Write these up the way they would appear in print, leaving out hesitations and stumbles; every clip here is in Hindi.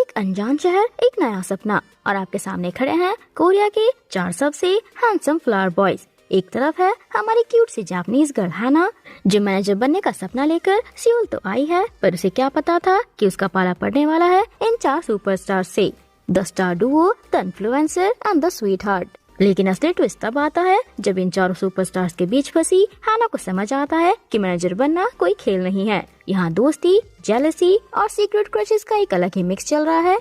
एक अनजान शहर, एक नया सपना, और आपके सामने खड़े हैं कोरिया के 4 सबसे हैंडसम फ्लावर बॉयज। एक तरफ है हमारी क्यूट सी जापानीज गर्ल हाना, जो मैनेजर बनने का सपना लेकर सियोल तो आई है, पर उसे क्या पता था कि उसका पाला पड़ने वाला है इन 4 सुपरस्टार से, the star Duo, the influencer and the sweet heart. लेकिन असली ट्विस्ट तब आता है जब इन 4 सुपरस्टार्स के बीच फंसी हाना को समझ आता है कि मैनेजर बनना कोई खेल नहीं है। यहाँ दोस्ती, जेलसी और सीक्रेट क्रशेस का एक अलग ही मिक्स चल रहा है।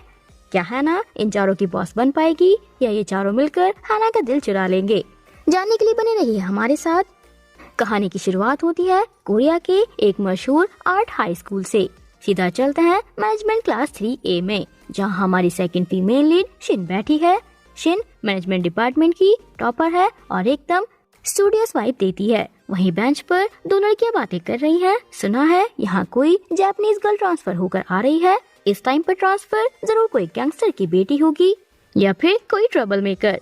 क्या हाना इन 4 की बॉस बन पाएगी या ये 4 मिलकर हाना का दिल चुरा लेंगे? जानने के लिए बने रहिए हमारे साथ। कहानी की शुरुआत होती है कोरिया के एक मशहूर आर्ट हाई स्कूल से। सीधा चलते हैं मैनेजमेंट क्लास 3A में, जहाँ हमारी सेकंड फीमेल लीड शिन बैठी है। शिन मैनेजमेंट डिपार्टमेंट की टॉपर है और एकदम स्टूडियस वाइब देती है। वहीं बेंच पर 2 लड़कियां बातें कर रही हैं। सुना है यहाँ कोई जापानीज गर्ल ट्रांसफर होकर आ रही है। इस टाइम पर ट्रांसफर जरूर कोई गैंगस्टर की बेटी होगी या फिर कोई ट्रबल मेकर,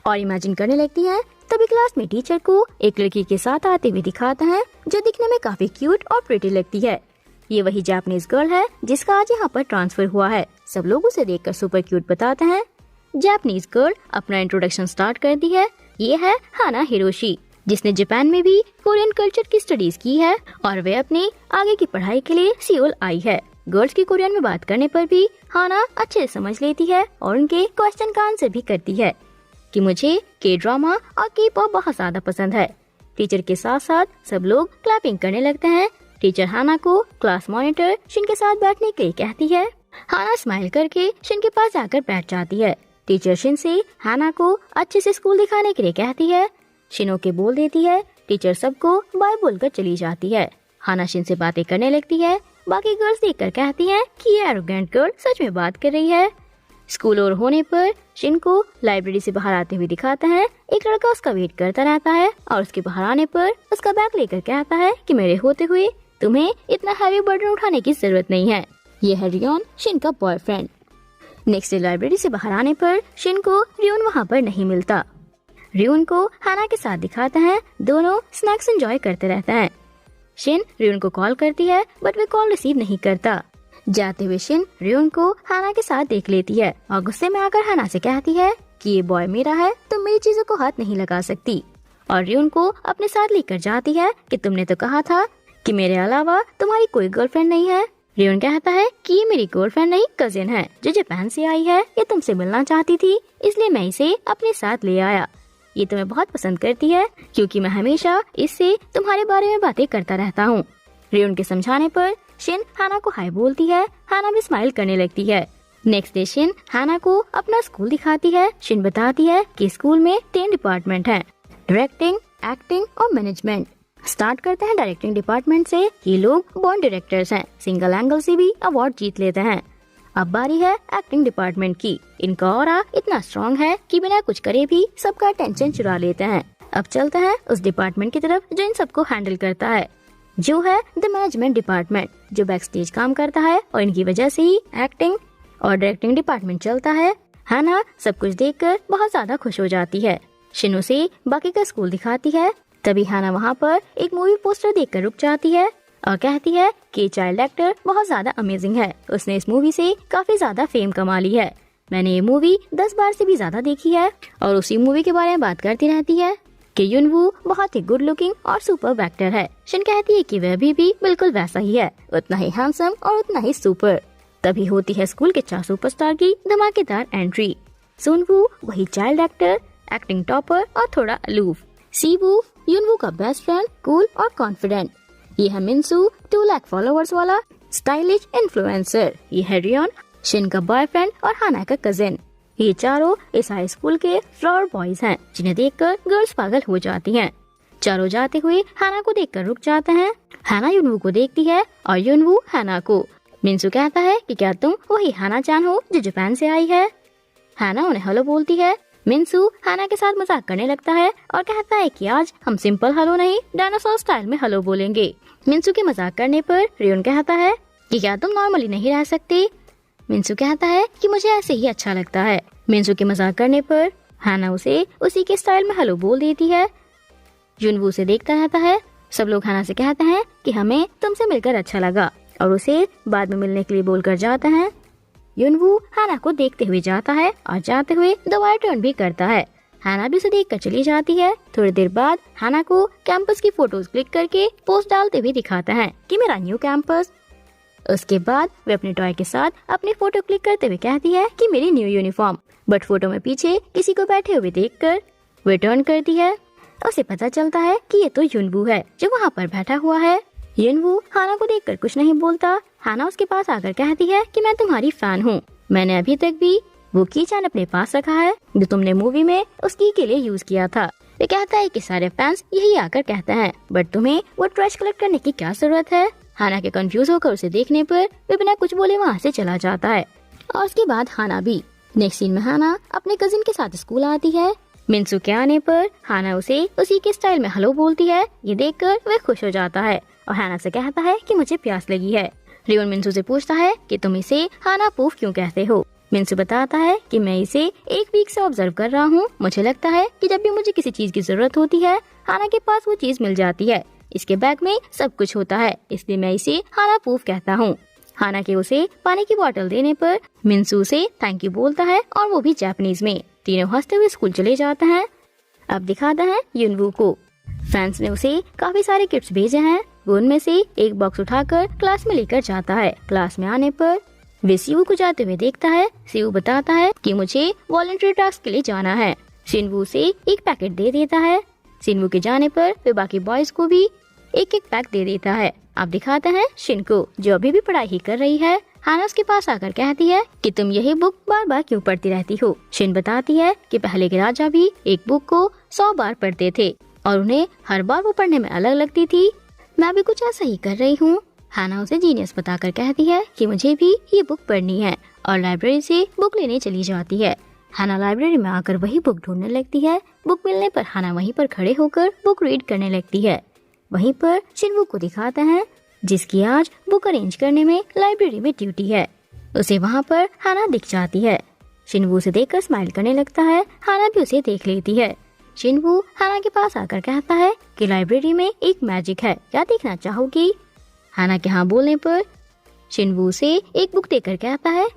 और इमेजिन करने लगती हैं। तभी क्लास में टीचर को एक लड़की के साथ आते हुए दिखाता है, जो दिखने में काफी क्यूट और प्रिटी लगती है। ये वही जापानीज गर्ल है जिसका आज यहाँ पर ट्रांसफर हुआ है। सब लोग उसे देखकर सुपर क्यूट बताते हैं। जापानीज गर्ल अपना इंट्रोडक्शन स्टार्ट करती है। ये है हाना हिरोशी, जिसने जापान में भी कोरियन कल्चर की स्टडीज की है और वे अपने आगे की पढ़ाई के लिए सियोल आई है। गर्ल्स की कोरियन में बात करने पर भी हाना अच्छे से समझ लेती है और उनके क्वेश्चन का आंसर भी करती है कि मुझे के ड्रामा और के पॉप बहुत ज्यादा पसंद है। टीचर के साथ साथ सब लोग क्लैपिंग करने लगते हैं। टीचर हाना को क्लास मॉनिटर शिन के साथ बैठने के लिए कहती है। हाना स्माइल करके शिन के पास जाकर बैठ जाती है। टीचर शिन से हाना को अच्छे से स्कूल दिखाने के लिए कहती है। शिन ओके बोल देती है। टीचर सबको बाय बोलकर चली जाती है। हाना शिन से बातें करने लगती है। बाकी गर्ल्स देखकर कहती हैं कि ये एरोगेंट गर्ल सच में बात कर रही है। स्कूल और होने पर शिन को लाइब्रेरी से बाहर आते हुए दिखाता है। एक लड़का उसका वेट करता रहता है और उसके बाहर आने पर उसका बैग लेकर कहता है कि मेरे होते हुए तुम्हें इतना हैवी बर्डन उठाने की जरूरत नहीं है। ये है रियोन, शिन का बॉयफ्रेंड। नेक्स्ट डे लाइब्रेरी से बाहर आने पर शिन को रियोन वहाँ पर नहीं मिलता। रियोन को हाना के साथ दिखाता है। दोनों स्नैक्स एंजॉय करते रहते हैं। शिन रियोन को कॉल करती है, बट वे कॉल रिसीव नहीं करता। जाते हुए शिन रियोन को हाना के साथ देख लेती है और गुस्से में आकर हाना से कहती है कि ये बॉय मेरा है, तुम मेरी चीजों को हाथ नहीं लगा सकती। और रियोन को अपने साथ लेकर जाती है कि तुमने तो कहा था कि मेरे अलावा तुम्हारी कोई गर्लफ्रेंड नहीं है। रियोन कहता है कि ये मेरी गर्लफ्रेंड नहीं, कजिन है जो जापान से आई है। ये तुमसे मिलना चाहती थी, इसलिए मैं इसे अपने साथ ले आया। ये तुम्हें बहुत पसंद करती है क्योंकि मैं हमेशा इससे तुम्हारे बारे में बातें करता रहता हूँ। रियोन के समझाने पर शिन हाना को हाय बोलती है। हाना भी स्माइल करने लगती है। नेक्स्ट डे शिन हाना को अपना स्कूल दिखाती है। शिन बताती है कि स्कूल में 3 डिपार्टमेंट हैं, डायरेक्टिंग, एक्टिंग और मैनेजमेंट। स्टार्ट करते हैं डायरेक्टिंग डिपार्टमेंट से। ये लोग बॉर्न डायरेक्टर्स हैं, सिंगल एंगल से भी अवार्ड जीत लेते हैं। अब बारी है एक्टिंग डिपार्टमेंट की। इनका ऑरा इतना स्ट्रॉन्ग है कि बिना कुछ करे भी सबका अटेंशन चुरा लेते हैं। अब चलते हैं उस डिपार्टमेंट की तरफ जो इन सबको हैंडल करता है, जो है द मैनेजमेंट डिपार्टमेंट, जो बैक स्टेज काम करता है और इनकी वजह से ही एक्टिंग और डायरेक्टिंग डिपार्टमेंट चलता है। हाना सब कुछ देखकर बहुत ज्यादा खुश हो जाती है। शिन उसे बाकी का स्कूल दिखाती है। तभी हाना वहाँ पर एक मूवी पोस्टर देखकर रुक जाती है और कहती है कि चाइल्ड एक्टर बहुत ज्यादा अमेजिंग है। उसने इस मूवी से काफी ज्यादा फेम कमा ली है। मैंने ये मूवी 10 बार से भी ज्यादा देखी है और उसी मूवी के बारे में बात करती रहती है कि युनवू बहुत ही गुड लुकिंग और सुपर एक्टर है। शिन कहती है कि वह भी बिल्कुल वैसा ही है, उतना ही हैंडसम और उतना ही सुपर। तभी होती है स्कूल के 4 सुपरस्टार की धमाकेदार एंट्री। सुनवू वही चाइल्ड एक्टर, एक्टिंग टॉपर और थोड़ा अलूफ। सीवू युनवू का बेस्ट फ्रेंड, कूल और कॉन्फिडेंट। ये है मिनसू, 2 लाख फॉलोअर्स वाला स्टाइलिश इन्फ्लुएंसर। ये है रियोन, शिन का बॉयफ्रेंड और हाना का कजिन। ये चारों इस हाई स्कूल के फ्लावर बॉयज हैं, जिन्हें देखकर गर्ल्स पागल हो जाती हैं। चारों जाते हुए हाना को देखकर रुक जाते हैं। हाना युनवू को देखती है और युनवू हाना को। मिनसू कहता है कि क्या तुम वही हाना चान हो जो जापान से आई है? हाना उन्हें हेलो बोलती है। मिनसू हाना के साथ मजाक करने लगता है और कहता है कि आज हम सिंपल हेलो नहीं, डायनासोर स्टाइल में हेलो बोलेंगे। मिनसू के मजाक करने पर रियोन कहता है कि क्या तुम नॉर्मली नहीं रह सकते? मिनसू कहता है कि मुझे ऐसे ही अच्छा लगता है। मिनसू के मजाक करने पर हाना उसे उसी के स्टाइल में हेलो बोल देती है। युनवू उसे देखता रहता है। सब लोग हाना से कहते हैं कि हमें तुमसे मिलकर अच्छा लगा और उसे बाद में मिलने के लिए बोलकर जाते हैं। युनवू हाना को देखते हुए जाता है और जाते हुए दोबारा टर्न भी करता है। हाना भी उसे देखकर चली जाती है। थोड़ी देर बाद हाना को कैंपस की फोटोज क्लिक करके पोस्ट डालते हुए दिखाता है कि मेरा न्यू कैंपस। उसके बाद वे अपने टॉय के साथ अपनी फोटो क्लिक करते हुए कहती है कि मेरी न्यू यूनिफॉर्म। बट फोटो में पीछे किसी को बैठे हुए देखकर वे टर्न करती है। उसे पता चलता है कि ये तो युनवू है जो वहाँ पर बैठा हुआ है। युनवू हाना को देखकर कुछ नहीं बोलता। हाना उसके पास आकर कहती है कि मैं तुम्हारी फैन हूँ। मैंने अभी तक भी वो कीचैन अपने पास रखा है जो तुमने मूवी में उस की के लिए यूज किया था। वे कहता है कि सारे फैंस यही आकर कहते हैं, बट तुम्हें वो ट्रैश कलेक्ट करने की क्या जरूरत है। हाना के कंफ्यूज होकर उसे देखने पर वे बिना कुछ बोले वहाँ से चला जाता है। और उसके बाद हाना भी। नेक्स्ट सीन में हाना अपने कजिन के साथ स्कूल आती है। मिन्सू के आने पर हाना उसे उसी के स्टाइल में हेलो बोलती है। ये देखकर वह खुश हो जाता है और हाना से कहता है कि मुझे प्यास लगी है। रियोन मिन्सू से पूछता है कि तुम इसे हाना पूफ क्यों कहते हो। मिन्सू बताता है कि मैं इसे एक वीक से ऑब्जर्व कर रहा हूँ। मुझे लगता है कि जब भी मुझे किसी चीज की जरूरत होती है हाना के पास वो चीज मिल जाती है। इसके बैग में सब कुछ होता है, इसलिए मैं इसे हाना पूफ कहता हूँ। हाना के उसे पानी की बोतल देने पर मिन्सू से थैंक यू बोलता है और वो भी जापानीज में। तीनों हंसते हुए स्कूल चले जाते हैं। अब दिखाते हैं युनवू को। फैंस ने उसे काफी सारे गिफ्ट्स भेजे हैं। वो उनमें से एक बॉक्स उठाकर क्लास में लेकर जाता है। क्लास में आने पर वे सिवू को जाते हुए देखता है। सिवू बताता है कि मुझे वॉलंटरी टास्क के लिए जाना है। शिनवू से एक पैकेट दे देता है। शिनवू के जाने पर वे बाकी बॉयज को भी एक एक पैक दे देता है। अब दिखाते हैं शिन को जो अभी भी पढ़ाई ही कर रही है। हाना उसके पास आकर कहती है कि तुम यही बुक बार बार क्यों पढ़ती रहती हो। शिन बताती है कि पहले के राजा भी एक बुक को 100 बार पढ़ते थे और उन्हें हर बार वो पढ़ने में अलग लगती थी। मैं भी कुछ ऐसा ही कर रही हूँ। हाना उसे जीनियस बताकर कहती है कि मुझे भी ये बुक पढ़नी है और लाइब्रेरी से बुक लेने चली जाती है। हाना लाइब्रेरी में आकर वही बुक ढूंढने लगती है। बुक मिलने पर हाना वहीं पर खड़े होकर बुक रीड करने लगती है। वहीं पर शिनवू को दिखाते हैं जिसकी आज बुक अरेंज करने में लाइब्रेरी में ड्यूटी है। उसे वहाँ पर हाना दिख जाती है। शिनवू उसे देखकर स्माइल करने लगता है। हाना भी उसे देख लेती है। शिनवू हाना के पास आकर कहता है कि लाइब्रेरी में एक मैजिक है, क्या देखना चाहोगी। हाना के हाँ बोलने पर शिनवू से एक बुक देकर कहता है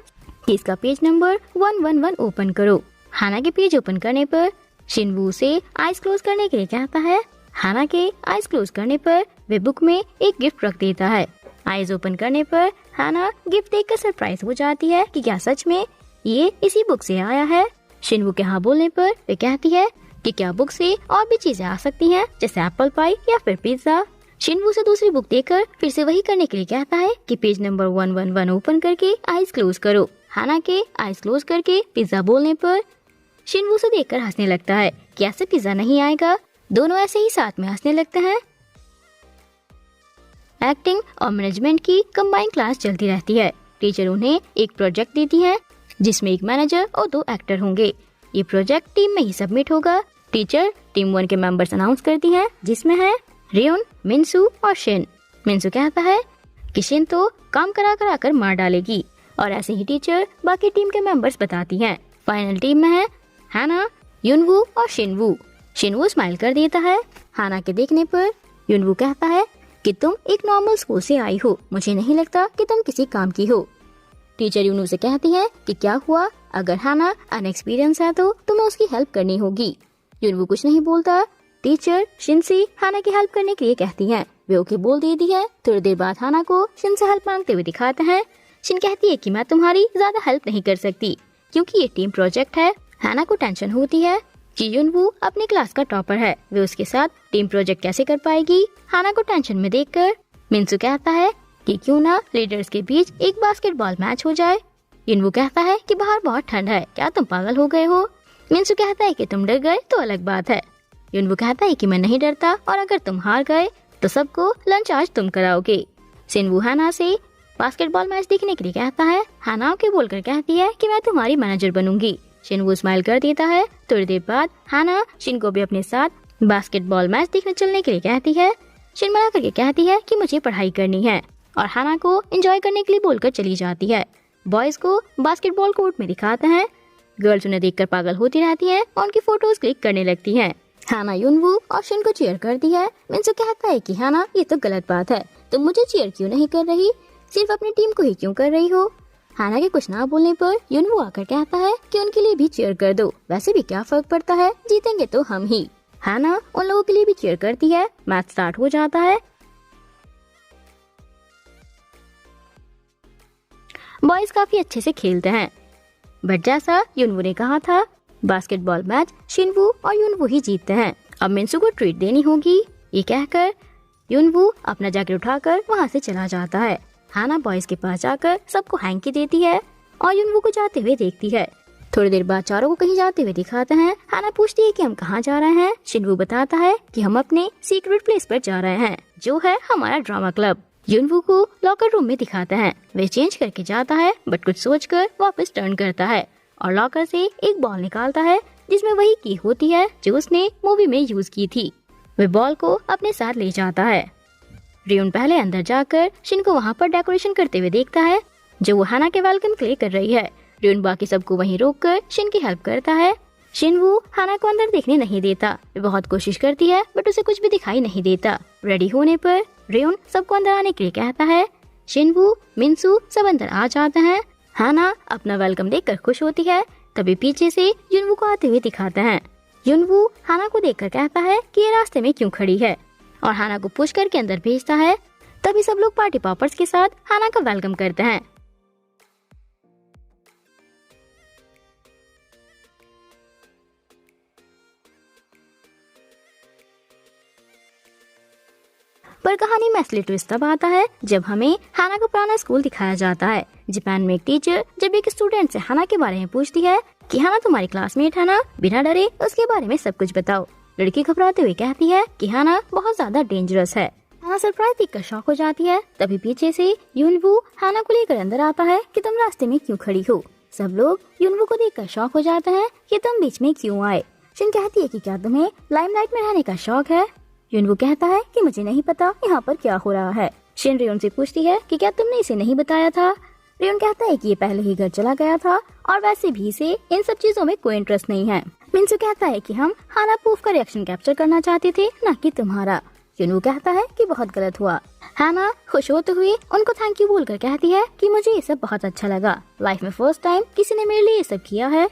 कि इसका पेज नंबर 111 ओपन करो। हाना के पेज ओपन करने पर शिनवू से आइज क्लोज करने के लिए कहता है। हाना के आइज क्लोज करने पर वे बुक में एक गिफ्ट रख देता है। आइज ओपन करने पर हाना गिफ्ट देखकर सरप्राइज हो जाती है कि क्या सच में ये इसी बुक से आया है। शिनवू के हाँ बोलने पर वे कहती है कि क्या बुक से और भी चीजें आ सकती हैं जैसे एप्पल पाई या फिर पिज्जा। शिनवू से दूसरी बुक देकर फिर से वही करने के लिए कहता है कि पेज नंबर 111 ओपन करके आइज क्लोज करो। हाना के आइज क्लोज करके पिज्जा बोलने पर शिनवू से देखकर हंसने लगता है कि ऐसे पिज्जा नहीं आएगा। दोनों ऐसे ही साथ में हंसने लगते हैं। एक्टिंग और मैनेजमेंट की कंबाइंड क्लास चलती रहती है। टीचर उन्हें एक प्रोजेक्ट देती है जिसमें एक मैनेजर और 2 एक्टर होंगे। ये प्रोजेक्ट टीम में ही सबमिट होगा। टीचर टीम 1 के मेंबर्स अनाउंस करती है जिसमें है रियोन, मिन्सू और शिन। मिन्सू कहता है कि शिन तो काम करा कर मार डालेगी और ऐसे ही टीचर बाकी टीम के मेंबर्स बताती हैं। फाइनल टीम में है हाना, युनवू और शिनवू। शिनवू स्माइल कर देता है। हाना के देखने पर युनवू कहता है कि तुम एक नॉर्मल स्कूल से आई हो, मुझे नहीं लगता कि तुम किसी काम की हो। टीचर युनवू से कहती है कि क्या हुआ, अगर हाना अनएक्सपीरियंस है तो तुम्हें उसकी हेल्प करनी होगी। युनवू कुछ नहीं बोलता। टीचर शिन से हाना की हेल्प करने के लिए कहती है। वे ओके बोल देती है। थोड़ी देर बाद हाना को शिन से हेल्प मांगते हुए दिखाते हैं। शिन कहती है कि मैं तुम्हारी ज्यादा हेल्प नहीं कर सकती क्योंकि ये टीम प्रोजेक्ट है। हाना को टेंशन होती है कि युनवू अपनी क्लास का टॉपर है, वे उसके साथ टीम प्रोजेक्ट कैसे कर पाएगी। हाना को टेंशन में देखकर मिन्सू कहता है कि क्यों ना लीडर्स के बीच एक बास्केटबॉल मैच हो जाए। युनवू कहता है कि बाहर बहुत ठंड है, क्या तुम पागल हो गए हो। मिन्सू कहता है कि तुम डर गए तो अलग बात है। युनवू कहता है कि मैं नहीं डरता और अगर तुम हार गए तो सबको लंच आज तुम कराओगे। शिनवू हाना से बास्केटबॉल मैच देखने के लिए कहता है। हाना के बोलकर कहती है कि मैं तुम्हारी मैनेजर बनूंगी। शिनवू स्माइल कर देता है। थोड़ी देर बाद हाना शिन को भी अपने साथ बास्केटबॉल मैच देखने चलने के लिए कहती है। शिन मना करके कहती है कि मुझे पढ़ाई करनी है और हाना को एंजॉय करने के लिए बोलकर चली जाती है। बॉयज को बास्केटबॉल कोर्ट में दिखाते हैं। गर्ल्स उन्हें देखकर पागल होती रहती हैं और उनकी फोटोज क्लिक करने लगती हैं। हाना युनवू और शिन को चीयर करती है। मिन्सू कहता है कि हाना ये तो गलत बात है, तुम मुझे चीयर क्यों नहीं कर रही, सिर्फ अपनी टीम को ही क्यों कर रही हो। हाना के कुछ ना बोलने पर युनवू आकर कहता है कि उनके लिए भी चीयर कर दो, वैसे भी क्या फर्क पड़ता है, जीतेंगे तो हम ही। हाना उन लोगों के लिए भी चीयर करती है। मैच स्टार्ट हो जाता है। बॉयज काफी अच्छे से खेलते हैं, बट जैसा युनवू ने कहा था, बास्केटबॉल मैच शिनवू और युनवू ही जीतते हैं। अब मिंसू को ट्रीट देनी होगी। ये कहकर युनवू अपना जैकेट उठाकर वहाँ से चला जाता है। हाना बॉयज के पास जाकर सबको हैंकी देती है और युनवू को जाते हुए देखती है। थोड़ी देर बाद चारों को कहीं जाते हुए दिखाते हैं। हाना पूछती है कि हम कहाँ जा रहे हैं। शिनवू बताता है कि हम अपने सीक्रेट प्लेस पर जा रहे हैं, जो है हमारा ड्रामा क्लब। युनवू को लॉकर रूम में दिखाते हैं। वे चेंज करके जाता है, बट कुछ सोचकर वापस टर्न करता है और लॉकर से एक बॉल निकालता है जिसमें वही की होती है जो उसने मूवी में यूज की थी। वे बॉल को अपने साथ ले जाता है। रियोन पहले अंदर जाकर शिन को वहाँ पर डेकोरेशन करते हुए देखता है, जो वो हाना के वेलकम के लिए कर रही है। रियोन बाकी सबको वहीं रोककर शिन की हेल्प करता है। शिनवू हाना को अंदर देखने नहीं देता। वे बहुत कोशिश करती है, बट उसे कुछ भी दिखाई नहीं देता। रेडी होने पर रियोन सबको अंदर आने के लिए कहता है। शिनवू, मिंसू सब अंदर आ जाते हैं। हाना अपना वेलकम देखकर खुश होती है। तभी पीछे से युनवू को आते हुए दिखाते हैं। युनवू हाना को देखकर कहता है कि ये रास्ते में क्यों खड़ी है, और हाना को पुश करके अंदर भेजता है। तभी सब लोग पार्टी पॉपर्स के साथ हाना का वेलकम करते हैं। पर कहानी में असली ट्विस्ट तब आता है जब हमें हाना का पुराना स्कूल दिखाया जाता है। जापान में एक टीचर जब एक स्टूडेंट से हाना के बारे में पूछती है कि हाना तुम्हारी क्लासमेट है ना, बिना डरे उसके बारे में सब कुछ बताओ। लड़की घबराते हुए कहती है कि हाना बहुत ज्यादा डेंजरस है। हाना सरप्राइज देखकर शॉक हो जाती है। तभी पीछे से युनवू हाना को लेकर अंदर आता है कि तुम रास्ते में क्यों खड़ी हो। सब लोग युनवू को देखकर शॉक हो जाते हैं कि तुम बीच में क्यों आए। शिन कहती है कि क्या तुम्हें लाइमलाइट में रहने का शौक है। युनवू कहता है कि मुझे नहीं पता यहाँ पर क्या हो रहा है। शिन रियोन से पूछती है कि क्या तुमने इसे नहीं बताया था। रियोन कहता है कि ये पहले ही घर चला गया था और वैसे भी इसे इन सब चीजों में कोई इंटरेस्ट नहीं है। मिंसू कहता है कि हम हाना पूफ का रिएक्शन कैप्चर करना चाहते थे, न कि तुम्हारा। युनवू कहता है कि बहुत गलत हुआ। हाना खुश होते हुए उनको थैंक यू बोलकर कहती है कि मुझे ये सब बहुत अच्छा लगा। लाइफ में फर्स्ट टाइम किसी ने मेरे लिए ये सब किया है।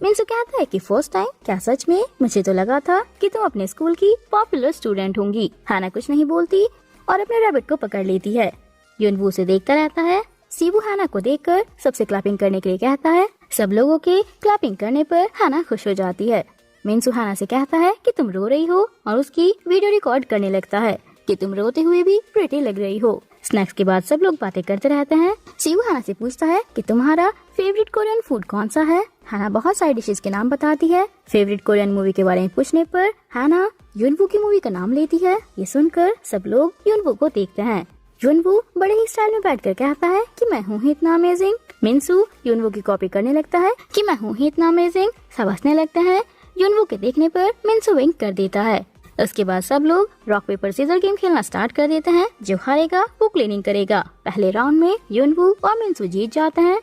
मिंसू कहता है कि फर्स्ट टाइम क्या, सच में? मुझे तो लगा था कि तुम अपने स्कूल की पॉपुलर स्टूडेंट होंगी। हाना कुछ नहीं बोलती और अपने रैबिट को पकड़ लेती है। युनवू उसे देखता रहता है। सीवू हाना को देखकर सबसे क्लैपिंग करने के लिए कहता है। सब लोगों के क्लैपिंग करने पर हाना खुश हो जाती है। मिंसू हाना से कहता है कि तुम रो रही हो और उसकी वीडियो रिकॉर्ड करने लगता है कि तुम रोते हुए भी प्रिटी लग रही हो। स्नैक्स के बाद सब लोग बातें करते रहते हैं। सीवू हाना से पूछता है कि तुम्हारा फेवरेट कोरियन फूड कौन सा है। हाना बहुत सारी डिशेस के नाम बताती है। फेवरेट कोरियन मूवी के बारे में पूछने पर हाना युनवू की मूवी का नाम लेती है। ये सुनकर सब लोग युनवू को देखते हैं। युनवू बड़े ही स्टाइल में बैठकर कहता है कि मैं हूँ ही इतना अमेजिंग। मिंसू युनवू की कॉपी करने लगता है कि मैं हूँ ही इतना अमेजिंग। सब हंसने लगते हैं। युनवू के देखने पर मिंसू विंक कर देता है। उसके बाद सब लोग रॉक पेपर सीजर गेम खेलना स्टार्ट कर देते हैं। जो हारेगा वो क्लीनिंग करेगा। पहले राउंड में युनवू और मिंसू जीत जाते हैं।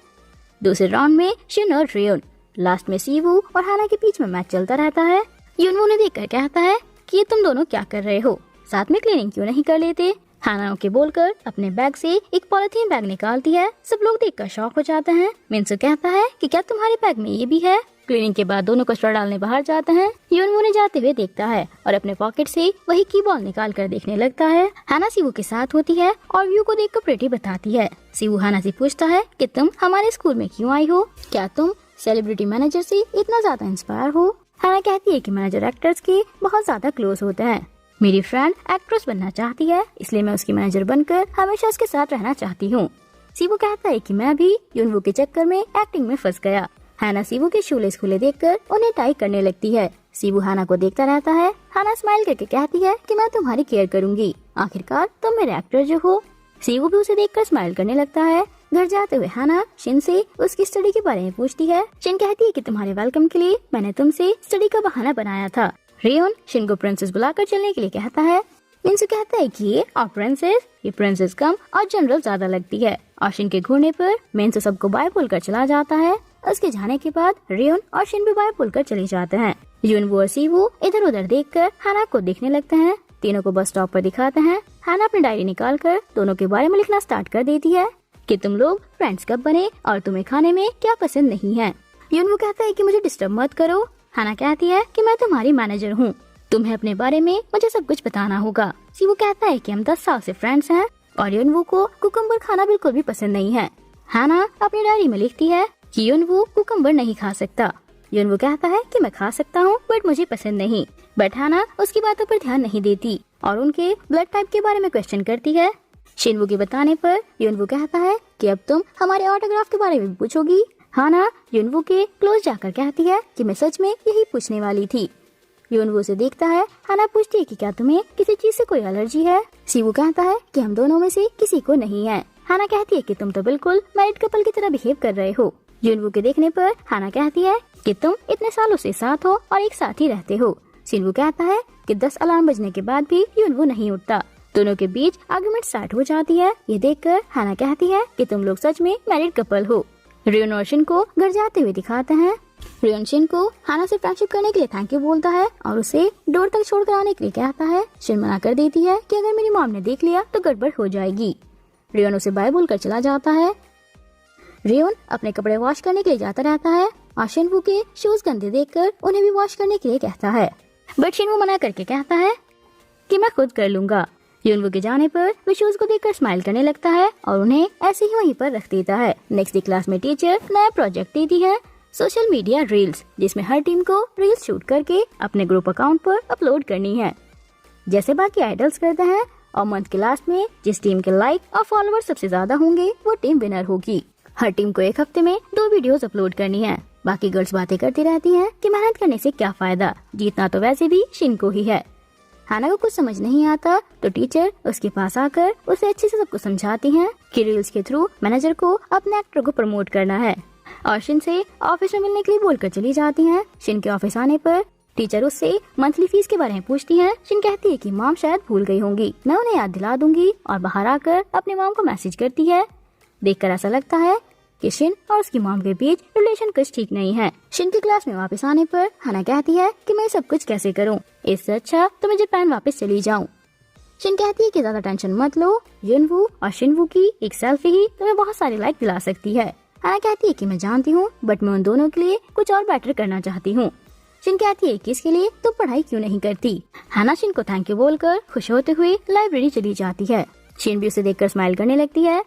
दूसरे राउंड में शिन और रियोन। लास्ट में सीवू और हाना के बीच में मैच चलता रहता है। युनवू ने देखकर कहता है कि ये तुम दोनों क्या कर रहे हो, साथ में क्लीनिंग क्यों नहीं कर लेते। हाना के बोलकर अपने बैग से एक पॉलिथीन बैग निकालती है। सब लोग देखकर शॉक हो जाते हैं। मिंसू कहता है कि क्या तुम्हारे बैग में ये भी है। क्लीनिंग के बाद दोनों कचरा डालने बाहर जाते हैं। युनवू ने जाते हुए देखता है और अपने पॉकेट से वही की बॉल निकाल कर देखने लगता है। हाना सीवू के साथ होती है और व्यू को देखकर प्रिटी बताती है। सीवू हाना से पूछता है कि तुम हमारे स्कूल में क्यों आई हो, क्या तुम सेलिब्रिटी मैनेजर से इतना ज्यादा इंस्पायर हो। हाना कहती है कि मैनेजर एक्टर्स के बहुत ज्यादा क्लोज होते हैं। मेरी फ्रेंड एक्ट्रेस बनना चाहती है, इसलिए मैं उसकी मैनेजर बनकर हमेशा उसके साथ रहना चाहती हूँ। सीवू कहता है कि मैं भी युनवू के चक्कर में एक्टिंग में फंस गया। हाना सीवू के शूलेस खुले देखकर उन्हें टाई करने लगती है। सीवू हाना को देखता रहता है। हाना स्माइल करके कहती है कि मैं तुम्हारी केयर करूंगी, आखिरकार तुम मेरे एक्टर जो हो। सीवू भी उसे देखकर स्माइल करने लगता है। घर जाते हुए हाना शिन से उसकी स्टडी के बारे में पूछती है। शिन कहती है कि तुम्हारे वेलकम के लिए मैंने तुमसे स्टडी का बहाना बनाया था। रियोन शिन को प्रिंसेस बुलाकर चलने के लिए कहता है। मिंसू कहता है कि ये प्रिंसेस कम और जनरल ज्यादा लगती है। और शिन के घूरने पर मिंसू सबको बाय बोलकर चला जाता है। उसके जाने के बाद रियोन और शिन भी बाय बोलकर चले जाते हैं। युनवू और सीवू इधर उधर देखकर हाना को देखने लगते हैं। तीनों को बस स्टॉप पर दिखाते हैं। हाना अपनी डायरी निकालकर दोनों के बारे में लिखना स्टार्ट कर देती है कि तुम लोग फ्रेंड्स कब बने और तुम्हें खाने में क्या पसंद नहीं है। युनवू कहता है कि मुझे डिस्टर्ब मत करो। हाना कहती है कि मैं तुम्हारी मैनेजर हूँ, तुम्हें अपने बारे में मुझे सब कुछ बताना होगा। सीवू कहता है कि हम 10 साल से फ्रेंड्स हैं और युनवू को कुकुम्बर खाना बिल्कुल भी पसंद नहीं है। हाना अपनी डायरी में लिखती है कि युनवू कुकुम्बर नहीं खा सकता। युनवू कहता है कि मैं खा सकता हूँ बट मुझे पसंद नहीं, बट हाना उसकी बातों पर ध्यान नहीं देती और उनके ब्लड टाइप के बारे में क्वेश्चन करती है। शिनवू के बताने पर युनवू कहता है कि अब तुम हमारे ऑटोग्राफ के बारे में पूछोगी। हाना युनवू के क्लोज जाकर कहती है कि मैं सच में यही पूछने वाली थी। युनवू से देखता है। हाना पूछती है कि क्या तुम्हें किसी चीज से कोई एलर्जी है। सीवू कहता है कि हम दोनों में से किसी को नहीं है। हाना कहती है कि तुम तो बिल्कुल मैरिड कपल की तरह बिहेव कर रहे हो। युनवू के देखने पर हाना कहती है कि तुम इतने सालों से साथ हो और एक साथ ही रहते हो। शिनवू कहता है कि 10 अलार्म बजने के बाद भी युनवू नहीं उठता। दोनों के बीच आर्गुमेंट स्टार्ट हो जाती है। ये देखकर हाना कहती है कि तुम लोग सच में मैरिड कपल हो। रियोन और शिन को घर जाते हुए दिखाते हैं। रियोन शिन को हाना से फ्रेंडशिप करने के लिए थैंक यू बोलता है और उसे डोर तक छोड़कर आने के लिए कहता है। शिन मना कर देती है कि अगर मेरी मॉम ने देख लिया तो गड़बड़ हो जाएगी। रियोन उसे बाय बोलकर चला जाता है। रियोन अपने कपड़े वॉश करने के लिए जाता रहता है और शिनवू के शूज गंदे देखकर उन्हें भी वॉश करने के लिए कहता है, बट शिनवू मना करके कहता है कि मैं खुद कर लूंगा। युनवू के जाने पर वो शूज को देखकर स्माइल करने लगता है और उन्हें ऐसे ही वहीं पर रख देता है। नेक्स्ट डे क्लास में टीचर नया प्रोजेक्ट देती है, सोशल मीडिया रील्स, जिसमें हर टीम को रील्स शूट करके अपने ग्रुप अकाउंट पर अपलोड करनी है जैसे बाकी आइडल्स करते हैं। और मंथ के लास्ट में जिस टीम के लाइक और फॉलोअर सबसे ज्यादा होंगे वो टीम विनर होगी। हर टीम को एक हफ्ते में 2 वीडियोस अपलोड करनी है। बाकी गर्ल्स बातें करती रहती हैं कि मेहनत करने से क्या फायदा, जीतना तो वैसे भी शिन को ही है। हाना को कुछ समझ नहीं आता तो टीचर उसके पास आकर उसे अच्छे से सबको समझाती हैं कि रील्स के थ्रू मैनेजर को अपने एक्टर को प्रमोट करना है और शिन से ऑफिस में मिलने के लिए बोलकर चली जाती हैं। शिन के ऑफिस आने पर टीचर उससे मंथली फीस के बारे में पूछती है। शिन कहती है कि मॉम शायद भूल गई होंगी, मैं उन्हें याद दिला दूंगी और बाहर आकर अपनी मॉम को मैसेज करती है। देखकर ऐसा लगता है कि शिन और उसकी मॉम के बीच रिलेशन कुछ ठीक नहीं है। शिन की क्लास में वापस आने पर हाना कहती है कि मैं सब कुछ कैसे करूं, इससे अच्छा तो मैं जापान वापस चली जाऊं। शिन कहती है कि ज्यादा टेंशन मत लो, युनवू और शिनवू की एक सेल्फी ही तुम्हें बहुत सारे लाइक दिला सकती है। हाना कहती है कि मैं जानती हूँ बट मैं उन दोनों के लिए कुछ और बेटर करना चाहती हूँ। शिन कहती है कि इसके लिए तुम पढ़ाई क्यों नहीं करती। हाना शिन को थैंक यू बोलकर खुश होते हुए लाइब्रेरी चली जाती है। शिन भी उसे देखकर स्माइल करने लगती है।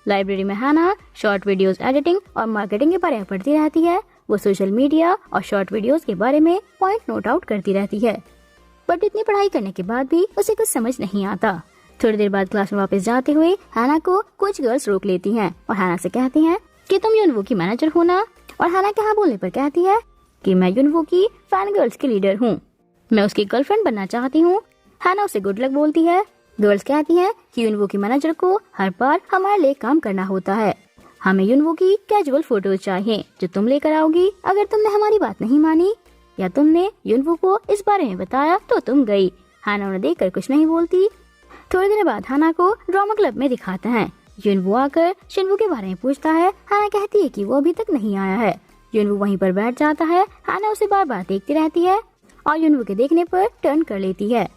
लाइब्रेरी में हाना शॉर्ट वीडियोस एडिटिंग और मार्केटिंग के बारे में पढ़ती रहती है। वो सोशल मीडिया और शॉर्ट वीडियोस के बारे में पॉइंट नोट आउट करती रहती है, बट इतनी पढ़ाई करने के बाद भी उसे कुछ समझ नहीं आता। थोड़ी देर बाद क्लास में वापस जाते हुए हाना को कुछ गर्ल्स रोक लेती हैं और हाना से कहती हैं कि तुम युनवू की मैनेजर हो ना। और हाना के हाँ बोलने पर कहती है कि मैं युनवू की फैन गर्ल्स की लीडर हूँ, मैं उसकी गर्लफ्रेंड बनना चाहती हूँ। हाना उसे गुड लक बोलती है। गर्ल्स कहती हैं कि युनवू की मैनेजर को हर बार हमारे लिए काम करना होता है, हमें युनवू की कैजुअल फोटोज चाहिए जो तुम लेकर आओगी। अगर तुमने हमारी बात नहीं मानी या तुमने युनवू को इस बारे में बताया तो तुम गई। हाना उन्हें देखकर कुछ नहीं बोलती। थोड़ी देर बाद हाना को ड्रामा क्लब में दिखाते हैं। युनवू आकर शिनवू के बारे में पूछता है। हाना कहती है कि वो अभी तक नहीं आया है। युनवू वहीं पर बैठ जाता है। हाना उसे बार बार देखती रहती है और युनवू के देखने पर टर्न कर लेती है।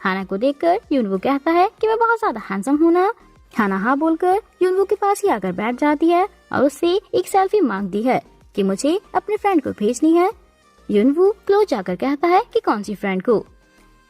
हाना को देखकर युनवू कहता है कि मैं बहुत ज्यादा हैंडसम हूँ ना। हाना हाँ बोलकर युनवू के पास ही आकर बैठ जाती है और उससे एक सेल्फी मांगती है कि मुझे अपने फ्रेंड को भेजनी है। युनवू क्लोज जाकर कहता है कि कौन सी फ्रेंड को।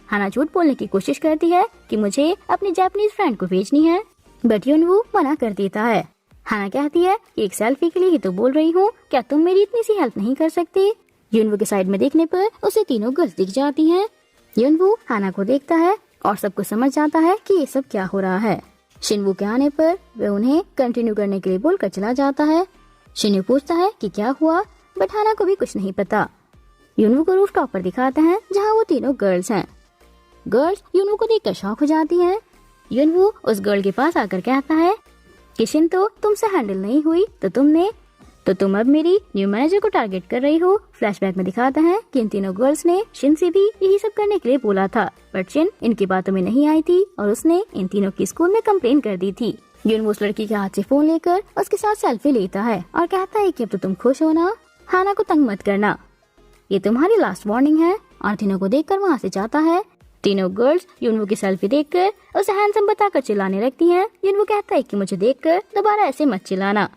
हाना झूठ बोलने की कोशिश करती है कि मुझे अपनी जापानीज फ्रेंड को भेजनी है, बट युनवू मना कर देता है। हाना कहती है कि एक सेल्फी के लिए ही तो बोल रही हूँ, क्या तुम मेरी इतनी सी हेल्प नहीं कर सकती। युनवू के साइड में देखने पर उसे तीनों गर्ल्स दिख जाती हैं। युनवू हाना को देखता है और सबको समझ जाता है कि ये सब क्या हो रहा है। शिनवू के आने पर वे उन्हें कंटिन्यू करने के लिए बोलकर चला जाता है। शिनवू पूछता है कि क्या हुआ, बट हाना को भी कुछ नहीं पता। युनवू को रूफटॉप पर दिखाते हैं जहाँ वो तीनों गर्ल्स हैं। गर्ल्स युनवू को देखकर शॉक हो जाती हैं। युनवू उस गर्ल के पास आकर कहता है कि शिन तो तुमसे हैंडल नहीं हुई तो तुम अब मेरी न्यू मैनेजर को टारगेट कर रही हो। फ्लैशबैक में दिखाता है कि इन तीनों गर्ल्स ने शिन से भी यही सब करने के लिए बोला था, बट शिन इनकी बातों में नहीं आई थी और उसने इन तीनों की स्कूल में कंप्लेन कर दी थी। युनवू उस लड़की के हाथ से फोन लेकर उसके साथ सेल्फी लेता है और कहता है कि अब तो तुम खुश हो ना, हाना को तंग मत करना, ये तुम्हारी लास्ट वार्निंग है। और तीनों को देखकर वहाँ से जाता है। तीनों गर्ल्स युनवू की सेल्फी देखकर उसे हैंडसम बताकर चिल्लाने लगती हैं। युनवू कहता है कि मुझे देखकर दोबारा ऐसे मत चिल्लाना।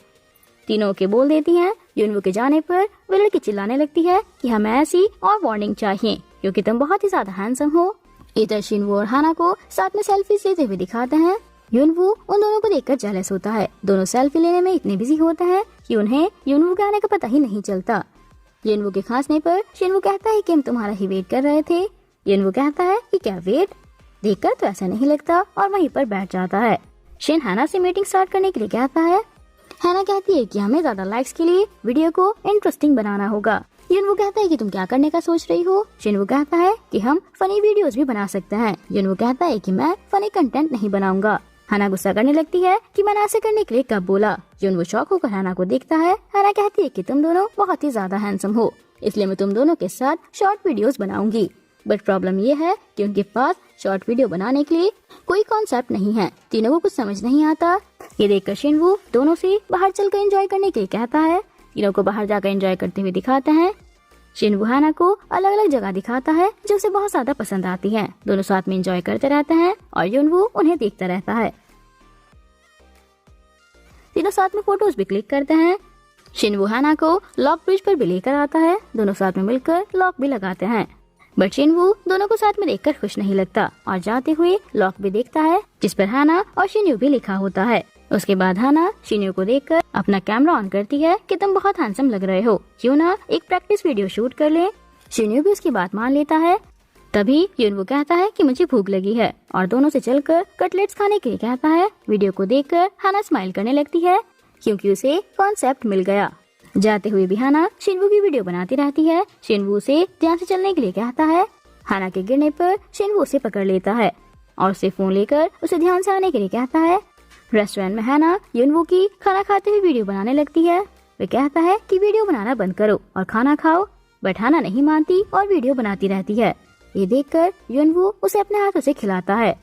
तीनों के बोल देती हैं। युनवू के जाने पर वो लड़की चिल्लाने लगती है कि हमें ऐसी और वार्निंग चाहिए क्योंकि तुम बहुत ही ज्यादा हैंडसम हो। इधर शिनवू और हाना को साथ में सेल्फी लेते हुए दिखाते हैं। युनवू उन दोनों को देखकर जेलस होता है। दोनों सेल्फी लेने में इतने बिजी होते हैं कि उन्हें युनवू के आने का पता ही नहीं चलता। युनवू के खांसने पर शिनवू कहता है कि हम तुम्हारा ही वेट कर रहे थे। युनवू कहता है कि क्या वेट, देखकर तो ऐसा नहीं लगता, और वहीं पर बैठ जाता है। शिन हाना से मीटिंग स्टार्ट करने के लिए कहता है। हाना कहती है कि हमें ज्यादा लाइक्स के लिए वीडियो को इंटरेस्टिंग बनाना होगा। युनवू कहता है कि तुम क्या करने का सोच रही हो। शिनवू कहता है कि हम फनी वीडियोस भी बना सकते हैं। युनवू कहता है कि मैं फनी कंटेंट नहीं बनाऊंगा। हाना गुस्सा करने लगती है कि मैंने ऐसे करने के लिए कब बोला। युनवू शॉक होकर हाना को देखता है। हाना कहती है कि तुम दोनों बहुत ही ज्यादा हैंडसम हो, इसलिए मैं तुम दोनों के साथ शॉर्ट वीडियोस बनाऊंगी। बट प्रॉब्लम ये है कि उनके पास शॉर्ट वीडियो बनाने के लिए कोई कॉन्सेप्ट नहीं है। तीनों को कुछ समझ नहीं आता। ये देखकर शिनवू दोनों से बाहर चलकर एंजॉय करने के लिए कहता है। तीनों को बाहर जाकर एंजॉय करते हुए दिखाते हैं। शिनवू हाना को अलग अलग जगह दिखाता है जो उसे बहुत ज्यादा पसंद आती है। दोनों साथ में एंजॉय करते रहते हैं और युनवू उन्हें देखता रहता है। तीनों साथ में फोटोज भी क्लिक करते हैं। शिनवू हाना को लॉक ब्रिज पर भी लेकर आता है। दोनों साथ में मिलकर लॉक भी लगाते हैं। बट शिनवू दोनों को साथ में देखकर खुश नहीं लगता और जाते हुए लॉक भी देखता है जिस पर हाना और शिन्यू भी लिखा होता है। उसके बाद हाना शिन्यू को देखकर अपना कैमरा ऑन करती है कि तुम बहुत हैंडसम लग रहे हो, क्यों ना एक प्रैक्टिस वीडियो शूट कर ले। शिन्यू भी उसकी बात मान लेता है। तभी युनवू कहता है कि मुझे भूख लगी है और दोनों से चलकर कटलेट्स खाने के लिए कहता है। वीडियो को देखकर हाना स्माइल करने लगती है क्योंकि उसे कॉन्सेप्ट मिल गया। जाते हुए भी हाना शिनवू की वीडियो बनाती रहती है। शिनवू से ध्यान से चलने के लिए कहता है। हाना के गिरने पर शिनवू उसे पकड़ लेता है और उसे फोन लेकर उसे ध्यान से आने के लिए कहता है। रेस्टोरेंट में हाना युनवू की खाना खाते हुए वीडियो बनाने लगती है। वे कहता है कि वीडियो बनाना बंद करो और खाना खाओ, बट हाना नहीं मानती और वीडियो बनाती रहती है। ये देखकर युनवू उसे अपने हाथों से खिलाता है।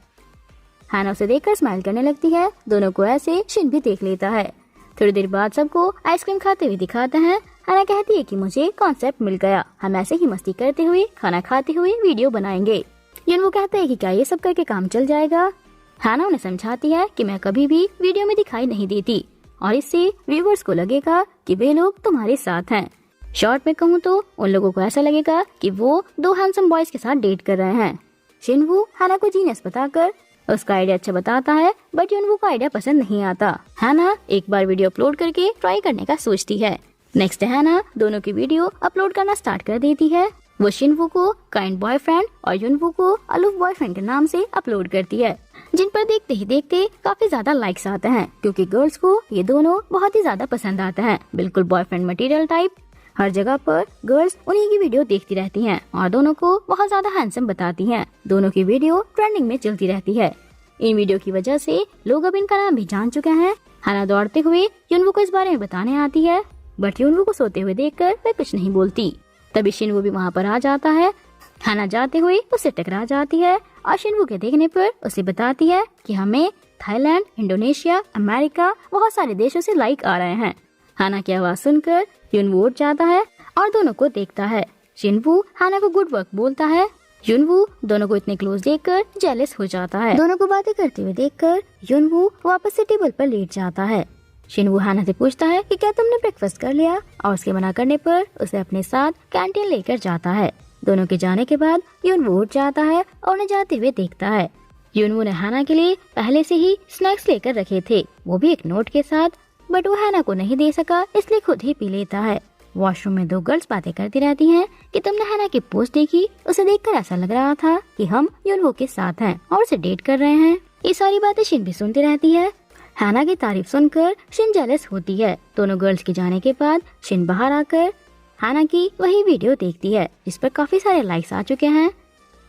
हाना उसे देखकर स्माइल करने लगती है। दोनों को ऐसे शिन भी देख लेता है। थोड़ी देर बाद सबको आइसक्रीम खाते हुए दिखाते हैं। हाना कहती है कि मुझे कॉन्सेप्ट मिल गया, हम ऐसे ही मस्ती करते हुए खाना खाते हुए वीडियो बनाएंगे। युनवू कहते हैं कि क्या ये सब करके काम चल जाएगा। हाना उन्हें समझाती है कि मैं कभी भी वीडियो में दिखाई नहीं देती और इससे व्यूअर्स को लगेगा कि वे लोग तुम्हारे साथ हैं। शॉर्ट में कहूँ तो उन लोगों को ऐसा लगेगा कि वो दो हैंडसम बॉयज के साथ डेट कर रहे हैं। शिनवू हाना को जीनियस बताकर उसका आइडिया अच्छा बताता है, बट युनवू को आइडिया पसंद नहीं आता। हाना एक बार वीडियो अपलोड करके ट्राई करने का सोचती है। नेक्स्ट डे हाना दोनों की वीडियो अपलोड करना स्टार्ट कर देती है। वो शिनवू को काइंड बॉयफ्रेंड और युनवू को अलूफ बॉयफ्रेंड के नाम से अपलोड करती है, जिन पर देखते ही देखते काफी ज्यादा लाइक्स आते हैं क्योंकि गर्ल्स को ये दोनों बहुत ही ज्यादा पसंद आते हैं। बिल्कुल बॉयफ्रेंड मटेरियल टाइप। हर जगह पर गर्ल्स उन्हीं की वीडियो देखती रहती हैं और दोनों को बहुत ज्यादा हैंडसम बताती हैं। दोनों की वीडियो ट्रेंडिंग में चलती रहती है। इन वीडियो की वजह से लोग अब इनका नाम भी जान चुके हैं। हाना दौड़ते हुए युनवू को इस बारे में बताने आती है, बट युनवू को सोते हुए देखकर वे कुछ नहीं बोलती। तभी शिनवू भी वहाँ पर आ जाता है। हाना जाते हुए उससे टकरा जाती है और शिनवू के देखने पर उसे बताती है कि हमें थाईलैंड, इंडोनेशिया, अमेरिका बहुत सारे देशों से लाइक आ रहे हैं। हाना की आवाज सुनकर युनवू उठ जाता है और दोनों को देखता है। शिनवू हाना को गुड वर्क बोलता है। युनवू दोनों को इतने क्लोज देखकर जेलस हो जाता है। दोनों को बातें करते हुए देखकर युनवू वापस से टेबल पर लेट जाता है। शिनवू हाना से पूछता है कि क्या तुमने ब्रेकफास्ट कर लिया, और उसके मना करने पर उसे अपने साथ कैंटीन लेकर जाता है। दोनों के जाने के बाद युनवू उठ जाता है और उन्हें जाते हुए देखता है। युनवू ने हाना के लिए पहले से ही स्नैक्स लेकर रखे थे, वो भी एक नोट के साथ, बट वो हाना को नहीं दे सका इसलिए खुद ही पी लेता है। वॉशरूम में दो गर्ल्स बातें करती रहती हैं कि तुमने हाना की पोस्ट देखी, उसे देखकर ऐसा लग रहा था कि हम युनवू के साथ हैं और उसे डेट कर रहे हैं। ये सारी बातें शिन भी सुनती रहती है। हाना की तारीफ सुनकर शिन जेलस होती है। दोनों गर्ल्स के जाने के बाद शिन बाहर आकर हाना की वही वीडियो देखती है जिस पर काफी सारे लाइक्स आ चुके हैं।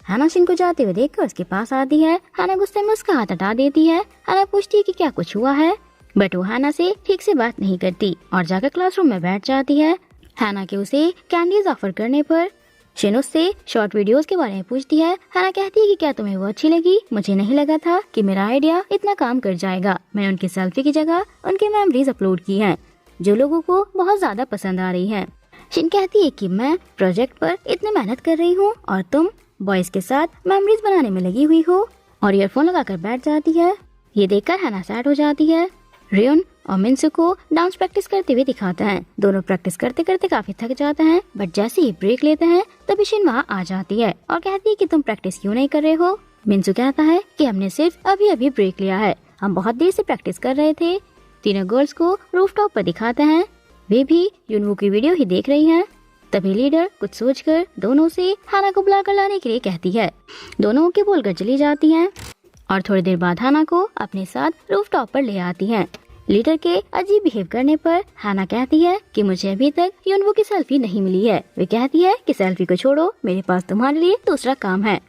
हाना शिन को जाते हुए देखकर उसके पास आती है। हाना गुस्से में उसका हाथ हटा देती है। हाना पूछती है कि क्या कुछ हुआ है, बट वो हाना से ठीक से बात नहीं करती और जाकर क्लासरूम में बैठ जाती है। हाना के उसे कैंडीज ऑफर करने पर शिन उससे शॉर्ट वीडियोस के बारे में पूछती है। हाना कहती है कि क्या तुम्हें वो अच्छी लगी, मुझे नहीं लगा था कि मेरा आइडिया इतना काम कर जाएगा। मैंने उनकी सेल्फी की जगह उनकी मेमोरीज अपलोड की हैं जो लोगों को बहुत ज्यादा पसंद आ रही हैं। शिन कहती है कि मैं प्रोजेक्ट पर इतनी मेहनत कर रही हूँ और तुम बॉयज के साथ मेमोरीज बनाने में लगी हुई हो और ईयरफोन लगाकर बैठ जाती है। ये देखकर हैना सैड हो जाती है। रियोन और मिन्सू को डांस प्रैक्टिस करते हुए दिखाते हैं। दोनों प्रैक्टिस करते करते काफी थक जाते हैं, बट जैसे ही ब्रेक लेते हैं तभी शिन वहाँ आ जाती है और कहती है कि तुम प्रैक्टिस क्यों नहीं कर रहे हो। मिन्सू कहता है कि हमने सिर्फ अभी अभी ब्रेक लिया है, हम बहुत देर से प्रैक्टिस कर रहे थे। तीनों गर्ल्स को रूफटॉप पर दिखाते हैं। वे भी युनवू की वीडियो ही देख रही हैं। तभी लीडर कुछ सोचकर दोनों से हैना को बुलाकर लाने के लिए कहती है। दोनों के बोलकर चली जाती हैं और थोड़ी देर बाद हैना को अपने साथ रूफटॉप पर ले आती हैं। लीडर के अजीब बिहेव करने पर हैना कहती है कि मुझे अभी तक युनवू की सेल्फी नहीं मिली है। वे कहती है कि सेल्फी को छोड़ो, मेरे पास तुम्हारे लिए दूसरा काम है,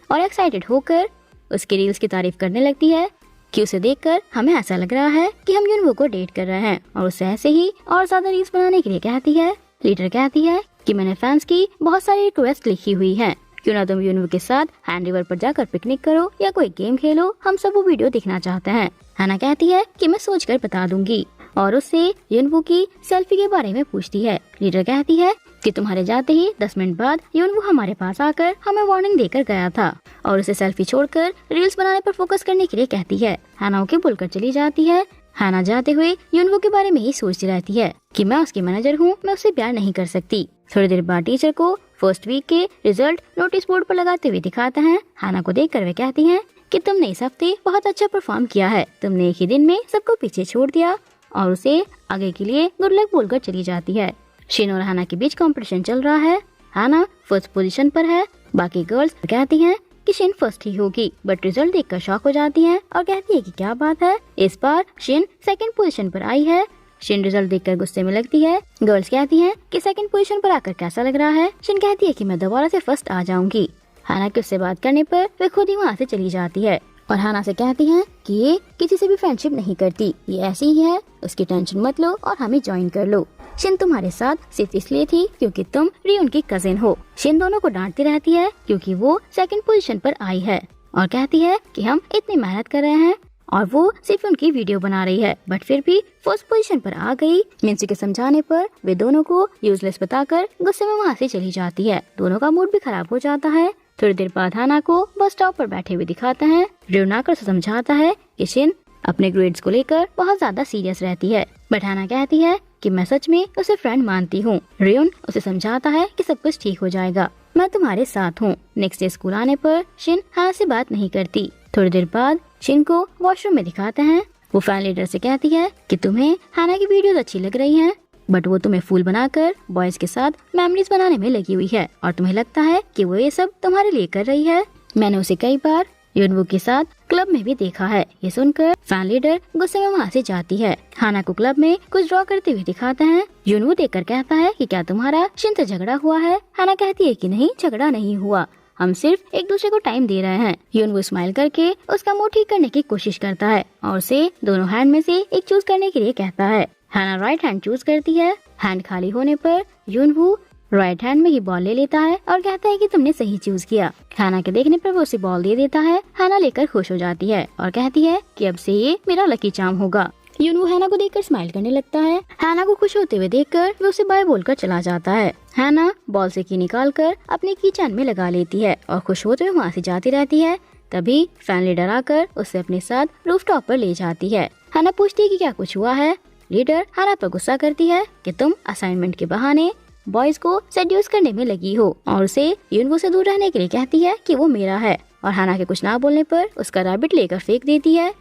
और एक्साइटेड होकर उसके रील्स की तारीफ करने लगती है कि उसे देखकर हमें ऐसा लग रहा है कि हम युनवू को डेट कर रहे हैं, और उसे ऐसे ही और ज्यादा रील्स बनाने के लिए कहती है। लीडर कहती है कि मैंने फैंस की बहुत सारी रिक्वेस्ट लिखी हुई है, क्यों ना तुम युनवू के साथ हैंड रिवर पर जाकर पिकनिक करो या कोई गेम खेलो, हम सब वो वीडियो देखना चाहते हैं। हैना कहती है कि मैं सोचकर बता दूंगी, और उससे युनवू की सेल्फी के बारे में पूछती है। लीडर कहती है कि तुम्हारे जाते ही 10 मिनट बाद युनवू हमारे पास आकर हमें वार्निंग देकर गया था, और उसे सेल्फी छोड़कर रील्स बनाने पर फोकस करने के लिए कहती है। हैना ओके बोलकर चली जाती है। हैना जाते हुए युनवू के बारे में ही सोचती रहती है कि मैं उसकी मैनेजर हूँ, मैं उससे प्यार नहीं कर सकती। थोड़ी देर बाद टीचर को फर्स्ट वीक के रिजल्ट नोटिस बोर्ड पर लगाते हुए दिखाते हैं। हैना को देखकर वे कहती हैं कि तुमने इस हफ्ते बहुत अच्छा परफॉर्म किया है, तुमने एक ही दिन में सबको पीछे छोड़ दिया, और उसे आगे के लिए गुड लक बोलकर चली जाती है। शिन और हैना के बीच कंपटीशन चल रहा है। हैना फर्स्ट पोजीशन पर है। बाकी गर्ल्स कहती हैं कि शिन फर्स्ट ही होगी, बट रिजल्ट देखकर शॉक हो जाती हैं और कहती है कि क्या बात है, इस बार शिन सेकंड पोजीशन पर आई है। शिन रिजल्ट देखकर गुस्से में लगती है। गर्ल्स कहती हैं कि सेकंड पोजीशन पर आकर कैसा लग रहा है। शिन कहती है कि मैं दोबारा से फर्स्ट आ जाऊंगी। हैना के उससे बात करने पर वे खुद ही वहाँ से चली जाती है और हैना से कहती हैं कि ये किसी से भी फ्रेंडशिप नहीं करती, ये ऐसी ही है, उसकी टेंशन मत लो और हमें ज्वाइन कर लो। शिन तुम्हारे साथ सिर्फ इसलिए थी क्योंकि तुम रियोन की कजिन हो। शिन दोनों को डांटती रहती है क्योंकि वो सेकंड पोजीशन पर आई है और कहती है कि हम इतनी मेहनत कर रहे हैं और वो सिर्फ उनकी वीडियो बना रही है, बट फिर भी फर्स्ट पोजीशन पर आ गई। मिन्सू के समझाने पर वे दोनों को यूजलेस बताकर गुस्से में वहाँ से चली जाती है। दोनों का मूड भी खराब हो जाता है। थोड़ी देर बाद हैना को बस स्टॉप पर बैठे हुए दिखाते हैं। रियोन आकर उसे समझाता है कि शिन अपने ग्रेड्स को लेकर बहुत ज्यादा सीरियस रहती है, बट हैना कहती है कि मैं सच में उसे फ्रेंड मानती हूँ। रियोन उसे समझाता है कि सब कुछ ठीक हो जाएगा, मैं तुम्हारे साथ हूँ। नेक्स्ट डे स्कूल आने पर शिन हैना से बात नहीं करती। थोड़ी देर बाद शिन को वॉशरूम में दिखाते हैं। वो फैन लीडर से कहती है कि तुम्हें हैना की वीडियोस अच्छी लग रही हैं, बट वो तुम्हें फूल बनाकर बॉयज के साथ मेमोरीज बनाने में लगी हुई है और तुम्हें लगता है कि वो ये सब तुम्हारे लिए कर रही है। मैंने उसे कई बार युनवू के साथ क्लब में भी देखा है। ये सुनकर फैन लीडर गुस्से में वहाँ से जाती है। हैना को क्लब में कुछ ड्रॉ करते हुए दिखाते हैं। युनवू देखकर कहता है कि क्या तुम्हारा शिन से झगड़ा हुआ है। हैना कहती है कि नहीं, झगड़ा नहीं हुआ, हम सिर्फ एक दूसरे को टाइम दे रहे हैं। युनवू स्माइल करके उसका मूड ठीक करने की कोशिश करता है और उसे दोनों हैंड में से एक चूज करने के लिए कहता है। हैना राइट हैंड चूज करती है। हैंड खाली होने पर युनवू राइट हैंड में ही बॉल ले लेता है और कहता है कि तुमने सही चूज किया। हैना के देखने पर वो उसे बॉल दे देता है। हैना लेकर खुश हो जाती है और कहती है कि अब से ये मेरा लकी चार्म होगा। युनवू हैना को देखकर स्माइल करने लगता है। हैना को खुश होते हुए देखकर वो उसे बाय बोलकर चला जाता है। हैना बॉल से की निकालकर अपने की चैन में लगा लेती है और खुश होते हुए वहाँ से जाती रहती है। तभी फैन लीडर आकर उसे अपने साथ रूफटॉप पर ले जाती है। हैना पूछती है कि क्या कुछ हुआ है। लीडर हैना पर गुस्सा करती है कि तुम असाइनमेंट के बहाने बॉयज को सेड्यूस करने में लगी हो और उसे युनवू से दूर रहने के लिए कहती है कि वो मेरा है, और हैना के कुछ ना बोलने पर उसका रैबिट लेकर फेंक देती है।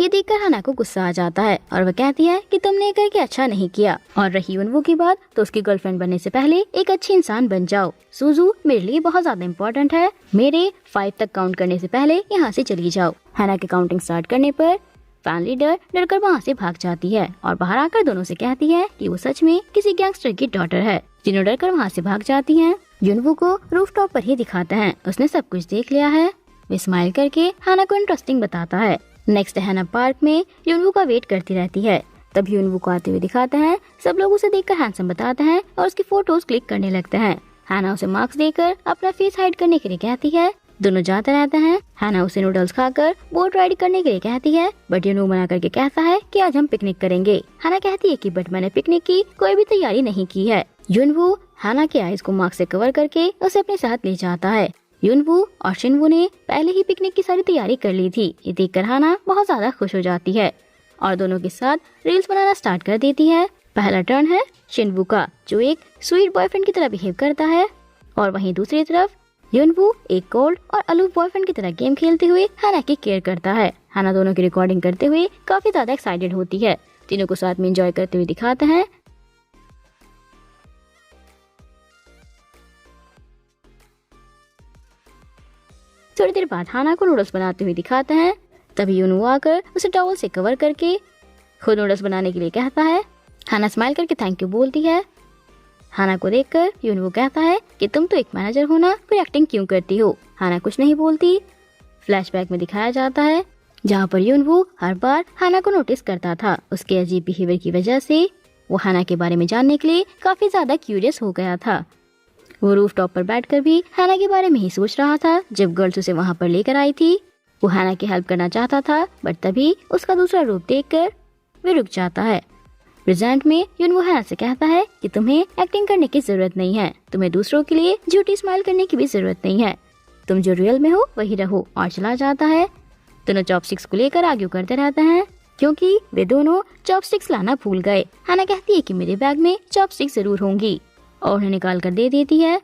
ये देखकर हैना को गुस्सा आ जाता है और वह कहती है कि तुमने करके अच्छा नहीं किया, और रही युनवू की बात तो उसकी गर्लफ्रेंड बनने से पहले एक अच्छी इंसान बन जाओ। सुजू मेरे लिए बहुत ज्यादा इम्पोर्टेंट है, मेरे 5 तक काउंट करने से पहले यहाँ से चली जाओ। हैना के काउंटिंग स्टार्ट करने पर फैन लीडर डरकर वहाँ से भाग जाती है और बाहर आकर दोनों से कहती है कि वो सच में किसी गैंगस्टर की डॉटर है। तीनों डरकर वहाँ से भाग जाती हैं। युनवू को रूफटॉप पर ही दिखाते हैं, उसने सब कुछ देख लिया है। वे स्माइल करके हैना को इंटरेस्टिंग बताता है। नेक्स्ट हैना पार्क में युनवू का वेट करती रहती है। तब युनवू को आते हुए दिखाते हैं। सब लोग उसे देखकर हैंडसम बताते हैं और उसकी फोटोज क्लिक करने लगते हैं। हैना उसे मार्क्स देकर अपना फेस हाइड करने के लिए कहती है। दोनों जाते रहते हैं। हैना उसे नूडल्स खाकर बोट राइड करने के लिए कहती है, बट युनवू मना करके कहता है कि आज हम पिकनिक करेंगे। हैना कहती है कि बट मैंने पिकनिक की कोई भी तैयारी नहीं की है। युनवू हैना के आईज को मास्क से कवर करके उसे अपने साथ ले जाता है। युनवू और शिनवू ने पहले ही पिकनिक की सारी तैयारी कर ली थी। ये देखकर हाना बहुत ज्यादा खुश हो जाती है और दोनों के साथ रील्स बनाना स्टार्ट कर देती है। पहला टर्न है शिनवू का, जो एक स्वीट बॉयफ्रेंड की तरह बिहेव करता है, और वहीं दूसरी तरफ युनवू एक कोल्ड और अलूफ बॉयफ्रेंड की तरह गेम खेलते हुए हाना की केयर करता है। हाना दोनों की रिकॉर्डिंग करते हुए काफी ज्यादा एक्साइटेड होती है। तीनों को साथ में एंजॉय करते हुए दिखाते हैं। थोड़ी देर बाद हाना को नूडल्स बनाते हुए दिखाते हैं। तभी युनवू आकर उसे टॉवल से कवर करके खुद नूडल्स बनाने के लिए कहता है। हाना स्माइल करके थैंक यू बोलती है। हाना को देखकर युनवू कहता है कि तुम तो एक मैनेजर हो ना, फिर एक्टिंग क्यों करती हो। हाना कुछ नहीं बोलती। फ्लैशबैक में दिखाया जाता है जहाँ पर युनवू हर बार हाना को नोटिस करता था। उसके अजीब बिहेवियर की वजह से वो हाना के बारे में जानने के लिए काफी ज्यादा क्यूरियस हो गया था। वो रूफ टॉप पर बैठकर भी हाना के बारे में ही सोच रहा था। जब गर्ल्स उसे वहाँ पर लेकर आई थी, वो हाना की हेल्प करना चाहता था, बट तभी उसका दूसरा रूप देखकर वे रुक जाता है। प्रेजेंट में युनवू हाना से कहता है कि तुम्हें एक्टिंग करने की जरूरत नहीं है, तुम्हें दूसरों के लिए झूठी स्माइल करने की भी जरूरत नहीं है, तुम जो रियल में हो वही रहो, और चला जाता है। दोनों चॉपस्टिक्स को लेकर आर्ग्यू करते रहते हैं क्योंकि वे दोनों चॉपस्टिक्स लाना भूल गए। हाना कहती है कि मेरे बैग में चॉपस्टिक्स जरूर होंगी और उन्हें निकाल कर दे देती है।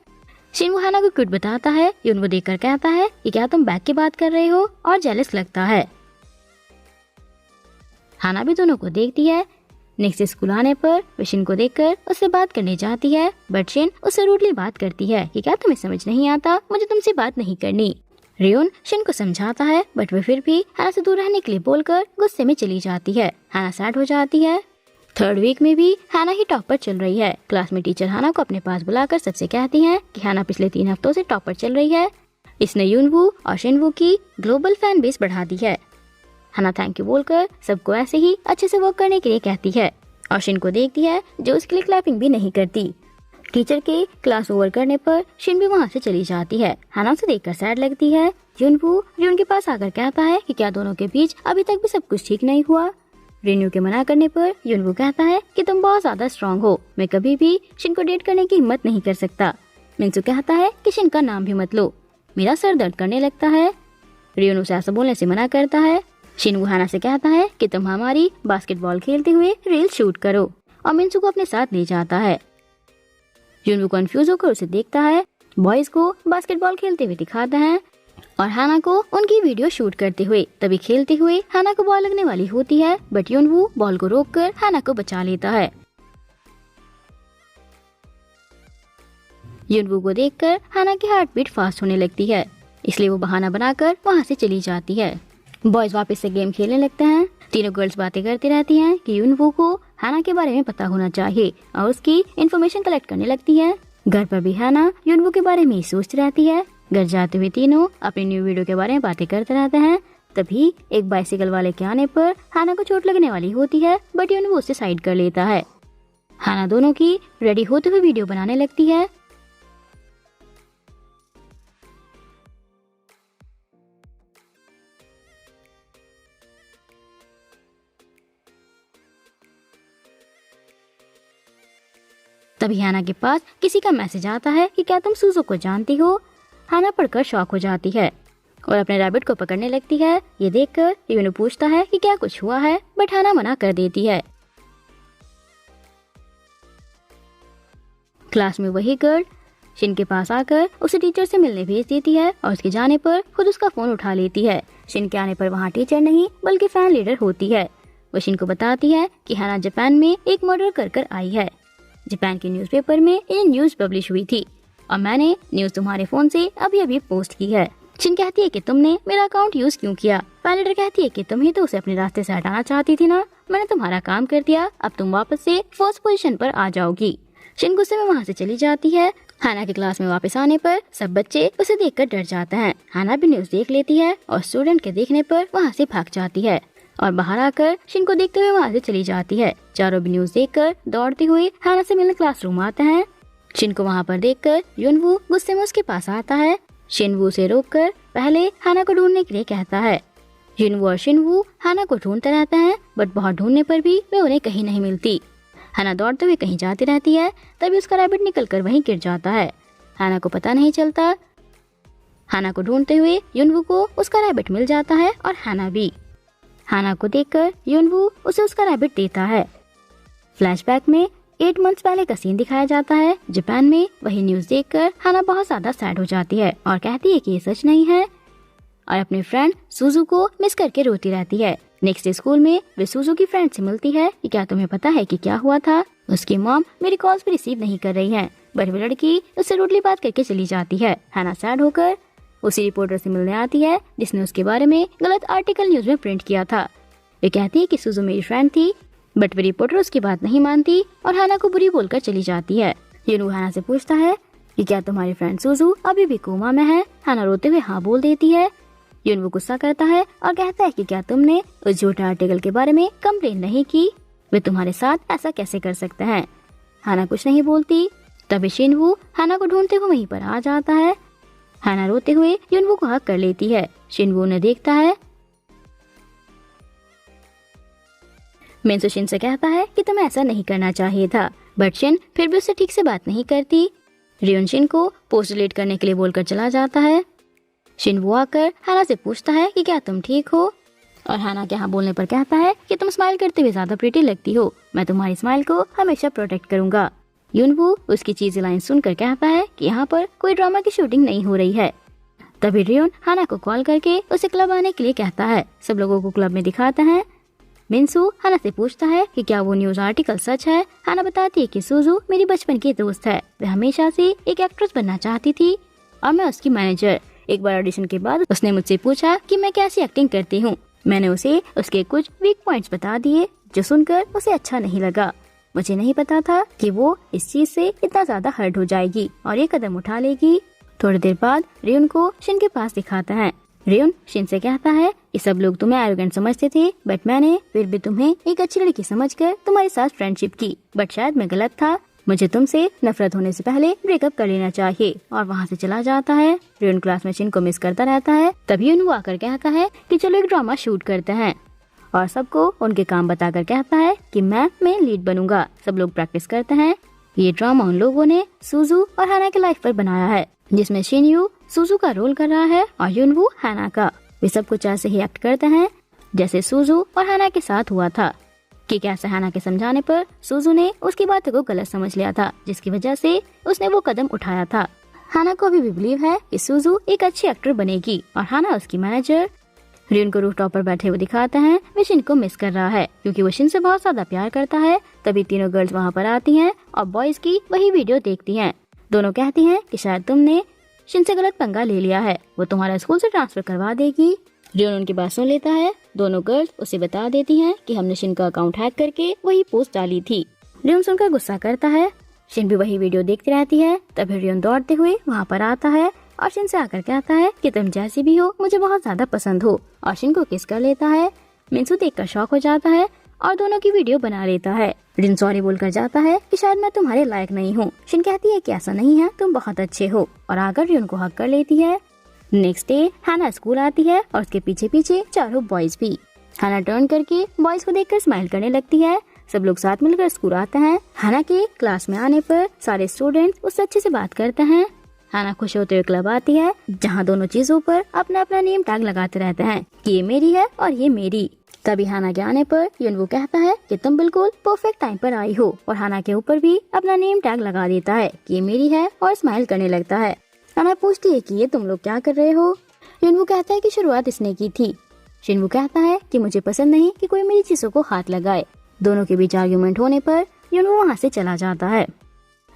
शिनवू हाना को क्यूट बताता है। युनवू देखकर कहता है कि क्या तुम बैग की बात कर रहे हो, और जेलस लगता है। हाना भी दोनों को देखती है। नेक्स्ट स्कूल आने पर वे शिन को देखकर उससे बात करने जाती है, बट शिन उससे रूडली बात करती है कि क्या तुम्हें समझ नहीं आता, मुझे तुमसे बात नहीं करनी। रियोन शिन को समझाता है, बट वे फिर भी हाना से दूर रहने के लिए बोलकर गुस्से में चली जाती है। हाना सैड हो जाती है। थर्ड वीक में भी हाना ही टॉप पर चल रही है। क्लास में टीचर हाना को अपने पास बुलाकर सबसे कहती हैं कि हाना पिछले 3 हफ्तों से टॉप पर चल रही है। इसने युनवू और शिनवू की ग्लोबल फैन बेस बढ़ा दी है। हाना थैंक यू बोलकर सबको ऐसे ही अच्छे से वर्क करने के लिए कहती है और शिन को देखती है जो उसके लिए क्लैपिंग भी नहीं करती। टीचर के क्लास ओवर करने पर शिन भी वहाँ से चली जाती है। हाना उसे देखकर सैड लगती है। युनवू रियोन के पास आकर कहता है कि क्या दोनों के बीच अभी तक भी सब कुछ ठीक नहीं हुआ। रिन्यू के मना करने पर युनवू कहता है कि तुम बहुत ज्यादा स्ट्रांग हो, मैं कभी भी शिन को डेट करने की हिम्मत नहीं कर सकता। मिंसू कहता है कि शिन का नाम भी मत लो, मेरा सर दर्द करने लगता है। रियोन उसे ऐसा बोलने से मना करता है। शिनवू हाना से कहता है कि तुम हमारी बास्केटबॉल खेलते हुए रील शूट करो, और मिंसू को अपने साथ ले जाता है। युनवू कंफ्यूज होकर उसे देखता है। बॉयज को बास्केटबॉल खेलते हुए दिखाता है और हाना को उनकी वीडियो शूट करते हुए। तभी खेलते हुए हाना को बॉल लगने वाली होती है, बट युनवू बॉल को रोककर हाना को बचा लेता है। युनवू को देखकर हाना की हार्ट बीट फास्ट होने लगती है, इसलिए वो बहाना बनाकर वहाँ से चली जाती है। बॉयज वापस से गेम खेलने लगते हैं। तीनों गर्ल्स बातें करती रहती हैं कि युनवू को हाना के बारे में पता होना चाहिए और उसकी इन्फॉर्मेशन कलेक्ट करने लगती है। घर पर भी हाना युनवू के बारे में ही सोचती रहती है। घर जाते हुए तीनों अपनी न्यू वीडियो के बारे में बातें करते रहते हैं। तभी एक बाइसिकल वाले के आने पर हाना को चोट लगने वाली होती है, बट युनवू उससे साइड कर लेता है। हाना दोनों की रेडी होते हुए वीडियो बनाने लगती है। तभी हाना के पास किसी का मैसेज आता है कि क्या तुम सूजो को जानती हो। हाना पढ़कर शॉक हो जाती है और अपने रैबिट को पकड़ने लगती है। ये देखकर युनू पूछता है कि क्या कुछ हुआ है, बट हाना मना कर देती है। क्लास में वही गर्ल शिन के पास आकर उसे टीचर से मिलने भेज देती है और उसके जाने पर खुद उसका फोन उठा लेती है। शिन के आने पर वहाँ टीचर नहीं बल्कि फैन लीडर होती है। वो शिन को बताती है कि हाना जापान में एक मर्डर कर आई है। जापान के न्यूज़पेपर में ये न्यूज पब्लिश हुई थी और मैंने न्यूज तुम्हारे फोन से अभी अभी पोस्ट की है। शिन कहती है कि तुमने मेरा अकाउंट यूज क्यों किया। फैन लीडर कहती है कि तुम ही तो उसे अपने रास्ते से हटाना चाहती थी ना, मैंने तुम्हारा काम कर दिया, अब तुम वापस से फर्स्ट पोजीशन पर आ जाओगी। शिन गुस्से में वहाँ से चली जाती है। हाना के क्लास में वापस आने पर सब बच्चे उसे देखकर डर जाते हैं। हाना भी न्यूज देख लेती है और स्टूडेंट के देखने पर वहाँ से भाग जाती है और बाहर आकर शिन को देखते हुए वहाँ से चली जाती है। चारों भी न्यूज देखकर दौड़ते हुए हाना से मिलने क्लासरूम आते हैं। शिन को वहाँ पर देखकर युनवू गुस्से में उसके पास आता है। शिनवू उसे रोककर पहले हाना को ढूंढने के लिए कहता है। युनवू और शिनवू हाना को ढूंढते रहते हैं, बट बहुत ढूंढने पर भी वे उन्हें कहीं नहीं मिलती। हाना दौड़ते हुए कहीं जाती रहती है, तभी उसका रैबिट निकलकर वहीं गिर जाता है। हाना को पता नहीं चलता हाना को ढूंढते हुए युनवू को उसका रैबिट मिल जाता है और हाना भी। हाना को देखकर युनवू उसे उसका रैबिट देता है। फ्लैशबैक में 8 मंथ्स पहले का सीन दिखाया जाता है। जापान में वही न्यूज देखकर हाना बहुत ज्यादा सैड हो जाती है और कहती है कि ये सच नहीं है और अपने फ्रेंड सुजू को मिस करके रोती रहती है। नेक्स्ट डे स्कूल में वे सुजू की फ्रेंड से मिलती है कि क्या तुम्हें पता है कि क्या हुआ था। उसकी मॉम मेरी कॉल्स भी रिसीव नहीं कर रही है, बट वो लड़की उससे रूडली बात करके चली जाती है। हाना सैड होकर उसी रिपोर्टर से मिलने आती है जिसने उसके बारे में गलत आर्टिकल न्यूज में प्रिंट किया था। वे कहती है कि सुजू मेरी फ्रेंड थी, बट वे रिपोर्टर उसकी बात नहीं मानती और हाना को बुरी बोलकर चली जाती है। युनवू हाना से पूछता है कि क्या तुम्हारी फ्रेंड सुजू अभी भी कोमा में है। हाना रोते हुए हाँ बोल देती है। युनवू गुस्सा करता है और कहता है कि क्या तुमने उस झूठे आर्टिकल के बारे में कंप्लेन नहीं की, वे तुम्हारे साथ ऐसा कैसे कर सकते हैं। हाना कुछ नहीं बोलती। तभी शिनवू हाना को ढूंढते हुए वहीं पर आ जाता है। हाना रोते हुए युनवू को हक कर लेती है। शिनवू उन्हें देखता है। मिन्सू शिन से कहता है कि तुम्हें ऐसा नहीं करना चाहिए था, बट शिन फिर भी उससे ठीक से बात नहीं करती। रियोन शिन को पोस्ट डिलीट करने के लिए बोलकर चला जाता है। शिनवू आकर हाना से पूछता है कि क्या तुम ठीक हो, और हाना के हाँ बोलने पर कहता है कि तुम स्माइल करते हुए ज्यादा प्रीटी लगती हो, मैं तुम्हारी स्माइल को हमेशा प्रोटेक्ट करूंगा। युनवू उसकी चीज़ लाइन सुनकर कहता है कि यहाँ पर कोई ड्रामा की शूटिंग नहीं हो रही है। तभी रियोन हाना को कॉल करके उसे क्लब आने के लिए कहता है। सब लोगों को क्लब में दिखाता है। मिन्सू हाना से पूछता है कि क्या वो न्यूज आर्टिकल सच है। हाना बताती है कि सुजू मेरी बचपन की दोस्त है, वह हमेशा से एक एक्ट्रेस बनना चाहती थी और मैं उसकी मैनेजर। एक बार ऑडिशन के बाद उसने मुझसे पूछा कि मैं कैसी एक्टिंग करती हूँ। मैंने उसे उसके कुछ वीक पॉइंट्स बता दिए, जो सुनकर उसे अच्छा नहीं लगा। मुझे नहीं पता था कि वो इस चीज से इतना ज्यादा हर्ट हो जाएगी और ये कदम उठा लेगी। थोड़ी देर बाद रियोन को शिन के पास दिखाता है। रियोन शिन से कहता है कि सब लोग तुम्हें एरोगेंट समझते थे, बट मैंने फिर भी तुम्हें एक अच्छी लड़की समझकर तुम्हारे साथ फ्रेंडशिप की, बट शायद मैं गलत था। मुझे तुमसे नफरत होने से पहले ब्रेकअप कर लेना चाहिए, और वहाँ से चला जाता है। रियोन क्लास में शिन को मिस करता रहता है। तभी युनवू आकर कहता है कि चलो एक ड्रामा शूट करते हैं, और सबको उनके काम बताकर कहता है कि मैं लीड बनूंगा। सब लोग प्रैक्टिस करते हैं। ये ड्रामा उन लोगों ने सुजू और हाना के लाइफ पर बनाया है, जिसमें शिनयू सुजू का रोल कर रहा है और युनवू हाना का। वे सब कुछ ऐसे ही एक्ट करते हैं जैसे सुजू और हाना के साथ हुआ था, कि कैसे हाना के समझाने पर सुजू ने उसकी बातों को गलत समझ लिया था, जिसकी वजह से उसने वो कदम उठाया था। हाना को भी बिलीव है कि सुजू एक अच्छी एक्टर बनेगी और हाना उसकी मैनेजर। रियोन को रूफटॉप पर बैठे हुए दिखाते हैं। वे शिन को मिस कर रहा है क्योंकि वो शिन से बहुत ज्यादा प्यार करता है। तभी तीनों गर्ल्स वहाँ पर आती हैं और बॉयज की वही वीडियो देखती हैं। दोनों कहती हैं कि शायद तुमने शिन से गलत पंगा ले लिया है, वो तुम्हारा स्कूल से ट्रांसफर करवा देगी। रियोन उनकी बात सुन लेता है। दोनों गर्ल्स उसे बता देती हैं कि हमने शिन का अकाउंट हैक करके वही पोस्ट डाली थी। रियोन सुनकर गुस्सा करता है। शिन भी वही वीडियो देखती रहती है। तभी रियोन दौड़ते हुए वहाँ पर आता है और शिन से आकर कहता है कि तुम जैसी भी हो मुझे बहुत ज्यादा पसंद हो, और शिन को किस कर लेता है। मिन्सू देखकर शॉक हो जाता है और दोनों की वीडियो बना लेता है। रिन सॉरी बोलकर जाता है कि शायद मैं तुम्हारे लायक नहीं हूँ। शिन कहती है कि ऐसा नहीं है, तुम बहुत अच्छे हो, और आकर रियोन को हक कर लेती है। नेक्स्ट डे हाना स्कूल आती है और उसके पीछे पीछे चारों बॉयज भी। हाना टर्न करके बॉयज को देखकर स्माइल करने लगती है। सब लोग साथ मिलकर स्कूल आते हैं। हाना के क्लास में आने पर सारे स्टूडेंट्स उससे अच्छे से बात करते हैं। हाना खुश होते हुए क्लब आती है, जहाँ दोनों चीजों पर अपना अपना नेम टैग लगाते रहते हैं कि ये मेरी है और ये मेरी। तभी हाना के आने पर युनवू कहता है कि तुम बिल्कुल परफेक्ट टाइम पर आई हो, और हाना के ऊपर भी अपना नेम टैग लगा देता है कि ये मेरी है और स्माइल करने लगता है। हाना पूछती है कि ये तुम लोग क्या कर रहे हो। युनवू कहता है कि शुरुआत इसने की थी। शिनवू कहता है कि मुझे पसंद नहीं कि कोई मेरी चीजों को हाथ लगाए। दोनों के बीच आर्ग्यूमेंट होने पर युनवू वहाँ से चला जाता है।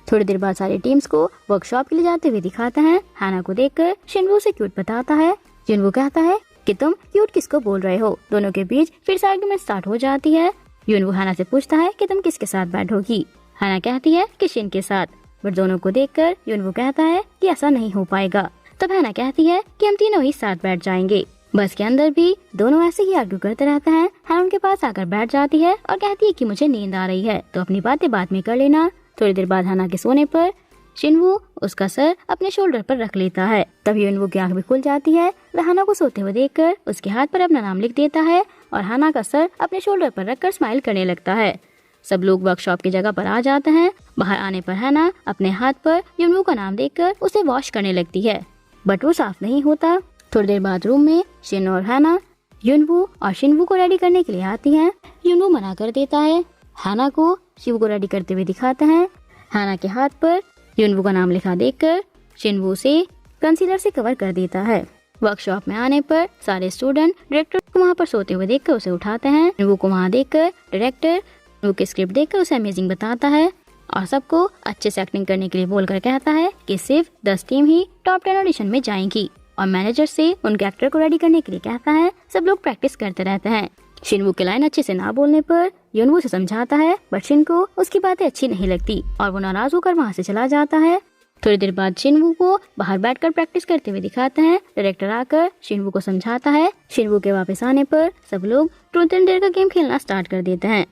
थोड़ी देर बाद सारी टीम्स को वर्कशॉप के लिए जाते हुए दिखाते हैं। हाना को देखकर शिनवू से क्यूट बताता है। युनवू कहता है कि तुम क्यूट किसको बोल रहे हो। दोनों के बीच फिर से आर्गुमेंट स्टार्ट हो जाती है। युनवू हाना से पूछता है कि तुम किसके साथ बैठोगी। हाना कहती है कि शिन के साथ, बट दोनों को देखकर युनवू कहता है कि ऐसा नहीं हो पाएगा। तब हाना कहती है कि हम तीनों ही साथ बैठ जाएंगे। बस के अंदर भी दोनों ऐसे ही आर्ग्यू करते रहते हैं। हाना उनके पास आकर बैठ जाती है और कहती है कि मुझे नींद आ रही है, तो अपनी बातें बाद में कर लेना। थोड़ी देर बाद हाना के सोने पर शिनवू उसका सर अपने शोल्डर पर रख लेता है। तभी युनवू की आंख भी खुल जाती है। वह हाना को सोते हुए देखकर उसके हाथ पर अपना नाम लिख देता है और हाना का सर अपने शोल्डर पर रखकर स्माइल करने लगता है। सब लोग वर्कशॉप की जगह पर आ जाते हैं। बाहर आने पर हाना अपने हाथ पर युनवू का नाम देखकर उसे वॉश करने लगती है। बट वो साफ नहीं होता। थोड़ी देर बाद रूम में शिन और हाना युनवू और शिनवू को रेडी करने के लिए आती हैं। युनवू मना कर देता है। हाना को शिवू को रेडी करते हुए दिखाते हैं। हाना के हाथ पर युनवू का नाम लिखा देखकर शिनवू से कंसीलर से कवर कर देता है। वर्कशॉप में आने पर सारे स्टूडेंट डायरेक्टर को वहाँ पर सोते हुए देखकर उसे उठाते हैं। युनवू को वहाँ देखकर डायरेक्टर युनवू की स्क्रिप्ट देखकर उसे अमेजिंग बताता है और सबको अच्छे से एक्टिंग करने के लिए बोलकर कहता है कि सिर्फ 10 टीम ही टॉप 10 ऑडिशन में जाएंगी और मैनेजर से उनके एक्टर को रेडी करने के लिए कहता है। सब लोग प्रैक्टिस करते रहते हैं। शिनवू की लाइन अच्छे से ना बोलने पर युनवू से समझाता है, बट शिन को उसकी बातें अच्छी नहीं लगती और वो नाराज होकर वहाँ से चला जाता है। थोड़ी देर बाद शिनवू को बाहर बैठकर प्रैक्टिस करते हुए दिखाते हैं। डायरेक्टर आकर शिनवू को समझाता है। शिनवू के वापस आने पर सब लोग ट्रूथ एंड डेयर का गेम खेलना स्टार्ट कर देते हैं।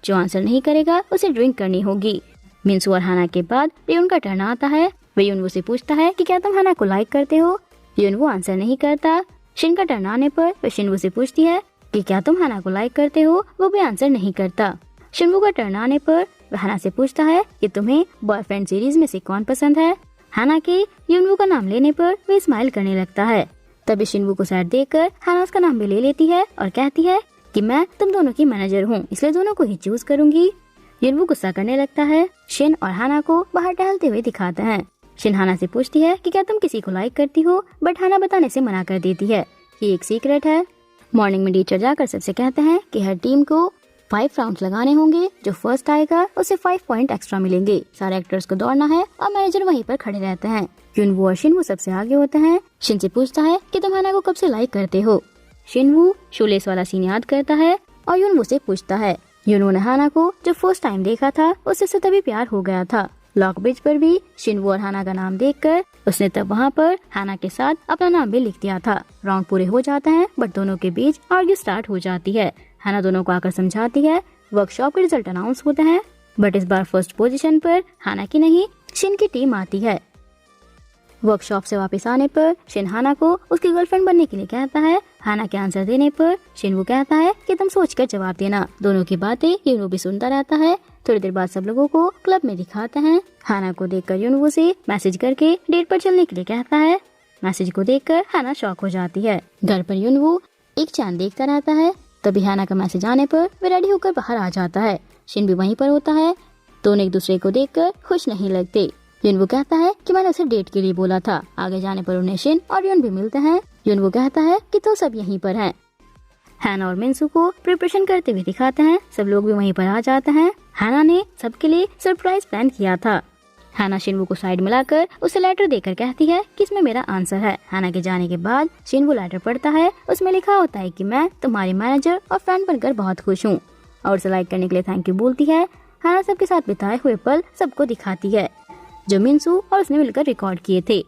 जो आंसर नहीं करेगा उसे ड्रिंक करनी होगी। मिनसू और हाना के बाद रियुन का टर्न आता है। वे युनवू से पूछता है कि क्या तुम हाना को लाइक करते हो। युनवू आंसर नहीं करता। शिन का टर्न आने पर वे शिनवू से पूछती है कि क्या तुम हाना को लाइक करते हो। वो भी आंसर नहीं करता। शिनवू का टर्न आने पर वह हाना से पूछता है कि तुम्हें बॉयफ्रेंड सीरीज में से कौन पसंद है। हाना के युनवू का नाम लेने पर वे स्माइल करने लगता है। तभी शिनवू को साइड देखकर हाना उसका नाम भी ले लेती है और कहती है कि मैं तुम दोनों की मैनेजर हूँ, इसलिए दोनों को ही चूज करूंगी। युनवू गुस्सा करने लगता है। शिन और हाना को बाहर टहलते हुए दिखाते हैं। शिन हाना से पूछती है कि क्या तुम किसी को लाइक करती हो, बट हाना बताने से मना कर देती है कि एक सीक्रेट है। मॉर्निंग में टीचर जाकर सबसे कहते हैं कि हर टीम को 5 राउंड्स लगाने होंगे। जो फर्स्ट आएगा उसे 5 पॉइंट एक्स्ट्रा मिलेंगे। सारे एक्टर्स को दौड़ना है और मैनेजर वहीं पर खड़े रहते हैं। युनवू और शिनवू सबसे आगे होते हैं। शिन से पूछता है कि तुम हाना को कब से लाइक करते हो। शिनवू शूलेस वाला सीन याद करता है और युनवू से पूछता है। युनवू ने हाना को जो फर्स्ट टाइम देखा था उससे तभी प्यार हो गया था। लॉक ब्रिज पर भी शिनवू और हाना का नाम देखकर उसने तब वहाँ पर हाना के साथ अपना नाम भी लिख दिया था। राउंड पूरे हो जाते हैं बट दोनों के बीच आर्ग्यू स्टार्ट हो जाती है। हाना दोनों को आकर समझाती है। वर्कशॉप के रिजल्ट अनाउंस होते हैं बट इस बार फर्स्ट पोजीशन पर हाना की नहीं शिन की टीम आती है। वर्कशॉप से वापस आने पर शिन हाना को उसकी गर्लफ्रेंड बनने के लिए कहता है। हाना के आंसर देने पर शिनवू कहता है कि तुम सोचकर जवाब देना। दोनों की बातें युनवू भी सुनता रहता है। थोड़ी देर बाद सब लोगों को क्लब में दिखाते हैं। हाना को देखकर युनवू से मैसेज करके डेट पर चलने के लिए कहता है। मैसेज को देखकर हाना शॉक हो जाती है। घर पर युनवू एक चांद देखता रहता है। तभी हाना का मैसेज आने पर वे रेडी होकर बाहर आ जाता है। शिन भी वहीं पर होता है। दोनों एक दूसरे को देखकर खुश नहीं लगते। युनवू कहता है कि मैंने उसे डेट के लिए बोला था। आगे जाने पर उन्हें शिन और युन भी मिलते हैं। युनवू कहता है कि तो सब यहीं पर हैं। हाना और मिनसू को प्रिपरेशन करते हुए दिखाते हैं। सब लोग भी वहीं पर आ जाते हैं। हाना ने सबके लिए सरप्राइज प्लान किया था। हाना शिनवू को साइड मिलाकर उसे लेटर देकर कहती है कि इसमें मेरा आंसर है। हाना के जाने के बाद शिनवू लेटर पढ़ता है। उसमें लिखा होता है कि मैं तुम्हारी मैनेजर और फ्रेंड बनकर बहुत खुश हूँ और उसे लाइक करने के लिए थैंक यू बोलती है। हाना सबके साथ बिताए हुए पल सबको दिखाती है जो मिनसू और उसने मिलकर रिकॉर्ड किए थे।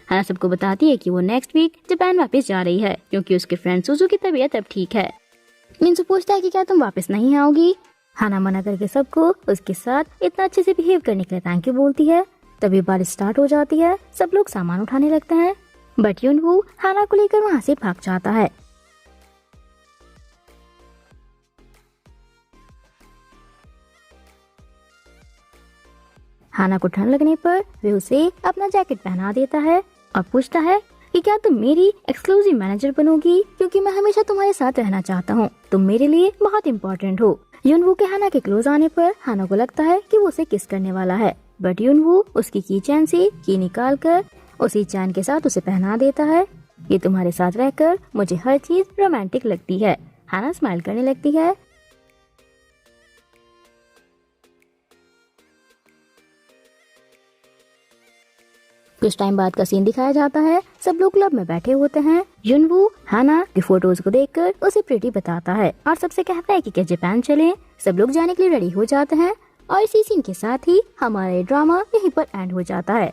हाना सबको बताती है कि वो नेक्स्ट वीक जापान वापस जा रही है क्योंकि उसके फ्रेंड सुजू की तबीयत अब ठीक है। मिनसू पूछता है कि क्या तुम वापस नहीं आओगी। हाना मना करके सबको उसके साथ इतना अच्छे से बिहेव करने के लिए थैंक यू बोलती है। तभी बारिश स्टार्ट हो जाती है। सब लोग सामान उठाने लगते हैं बट युनवू हाना को लेकर वहाँ से भाग जाता है। हाना को ठंड लगने पर वे उसे अपना जैकेट पहना देता है और पूछता है कि क्या तुम मेरी एक्सक्लूसिव मैनेजर बनोगी क्योंकि मैं हमेशा तुम्हारे साथ रहना चाहता हूँ। तुम मेरे लिए बहुत इम्पोर्टेंट हो। युनवू के हाना के क्लोज आने पर हाना को लगता है कि वो उसे किस करने वाला है बट युनवू उसकी की चैन से की निकाल कर उसी चैन के साथ उसे पहना देता है। ये तुम्हारे साथ रहकर मुझे हर चीज रोमांटिक लगती है। हाना स्माइल करने लगती है। कुछ टाइम बाद का सीन दिखाया जाता है। सब लोग क्लब में बैठे होते हैं। युनवू हाना की फोटोज को देखकर उसे प्रीटी बताता है और सबसे कहता है कि क्या जापान चलें। सब लोग जाने के लिए रेडी हो जाते हैं और इसी सीन के साथ ही हमारा ड्रामा यहीं पर एंड हो जाता है।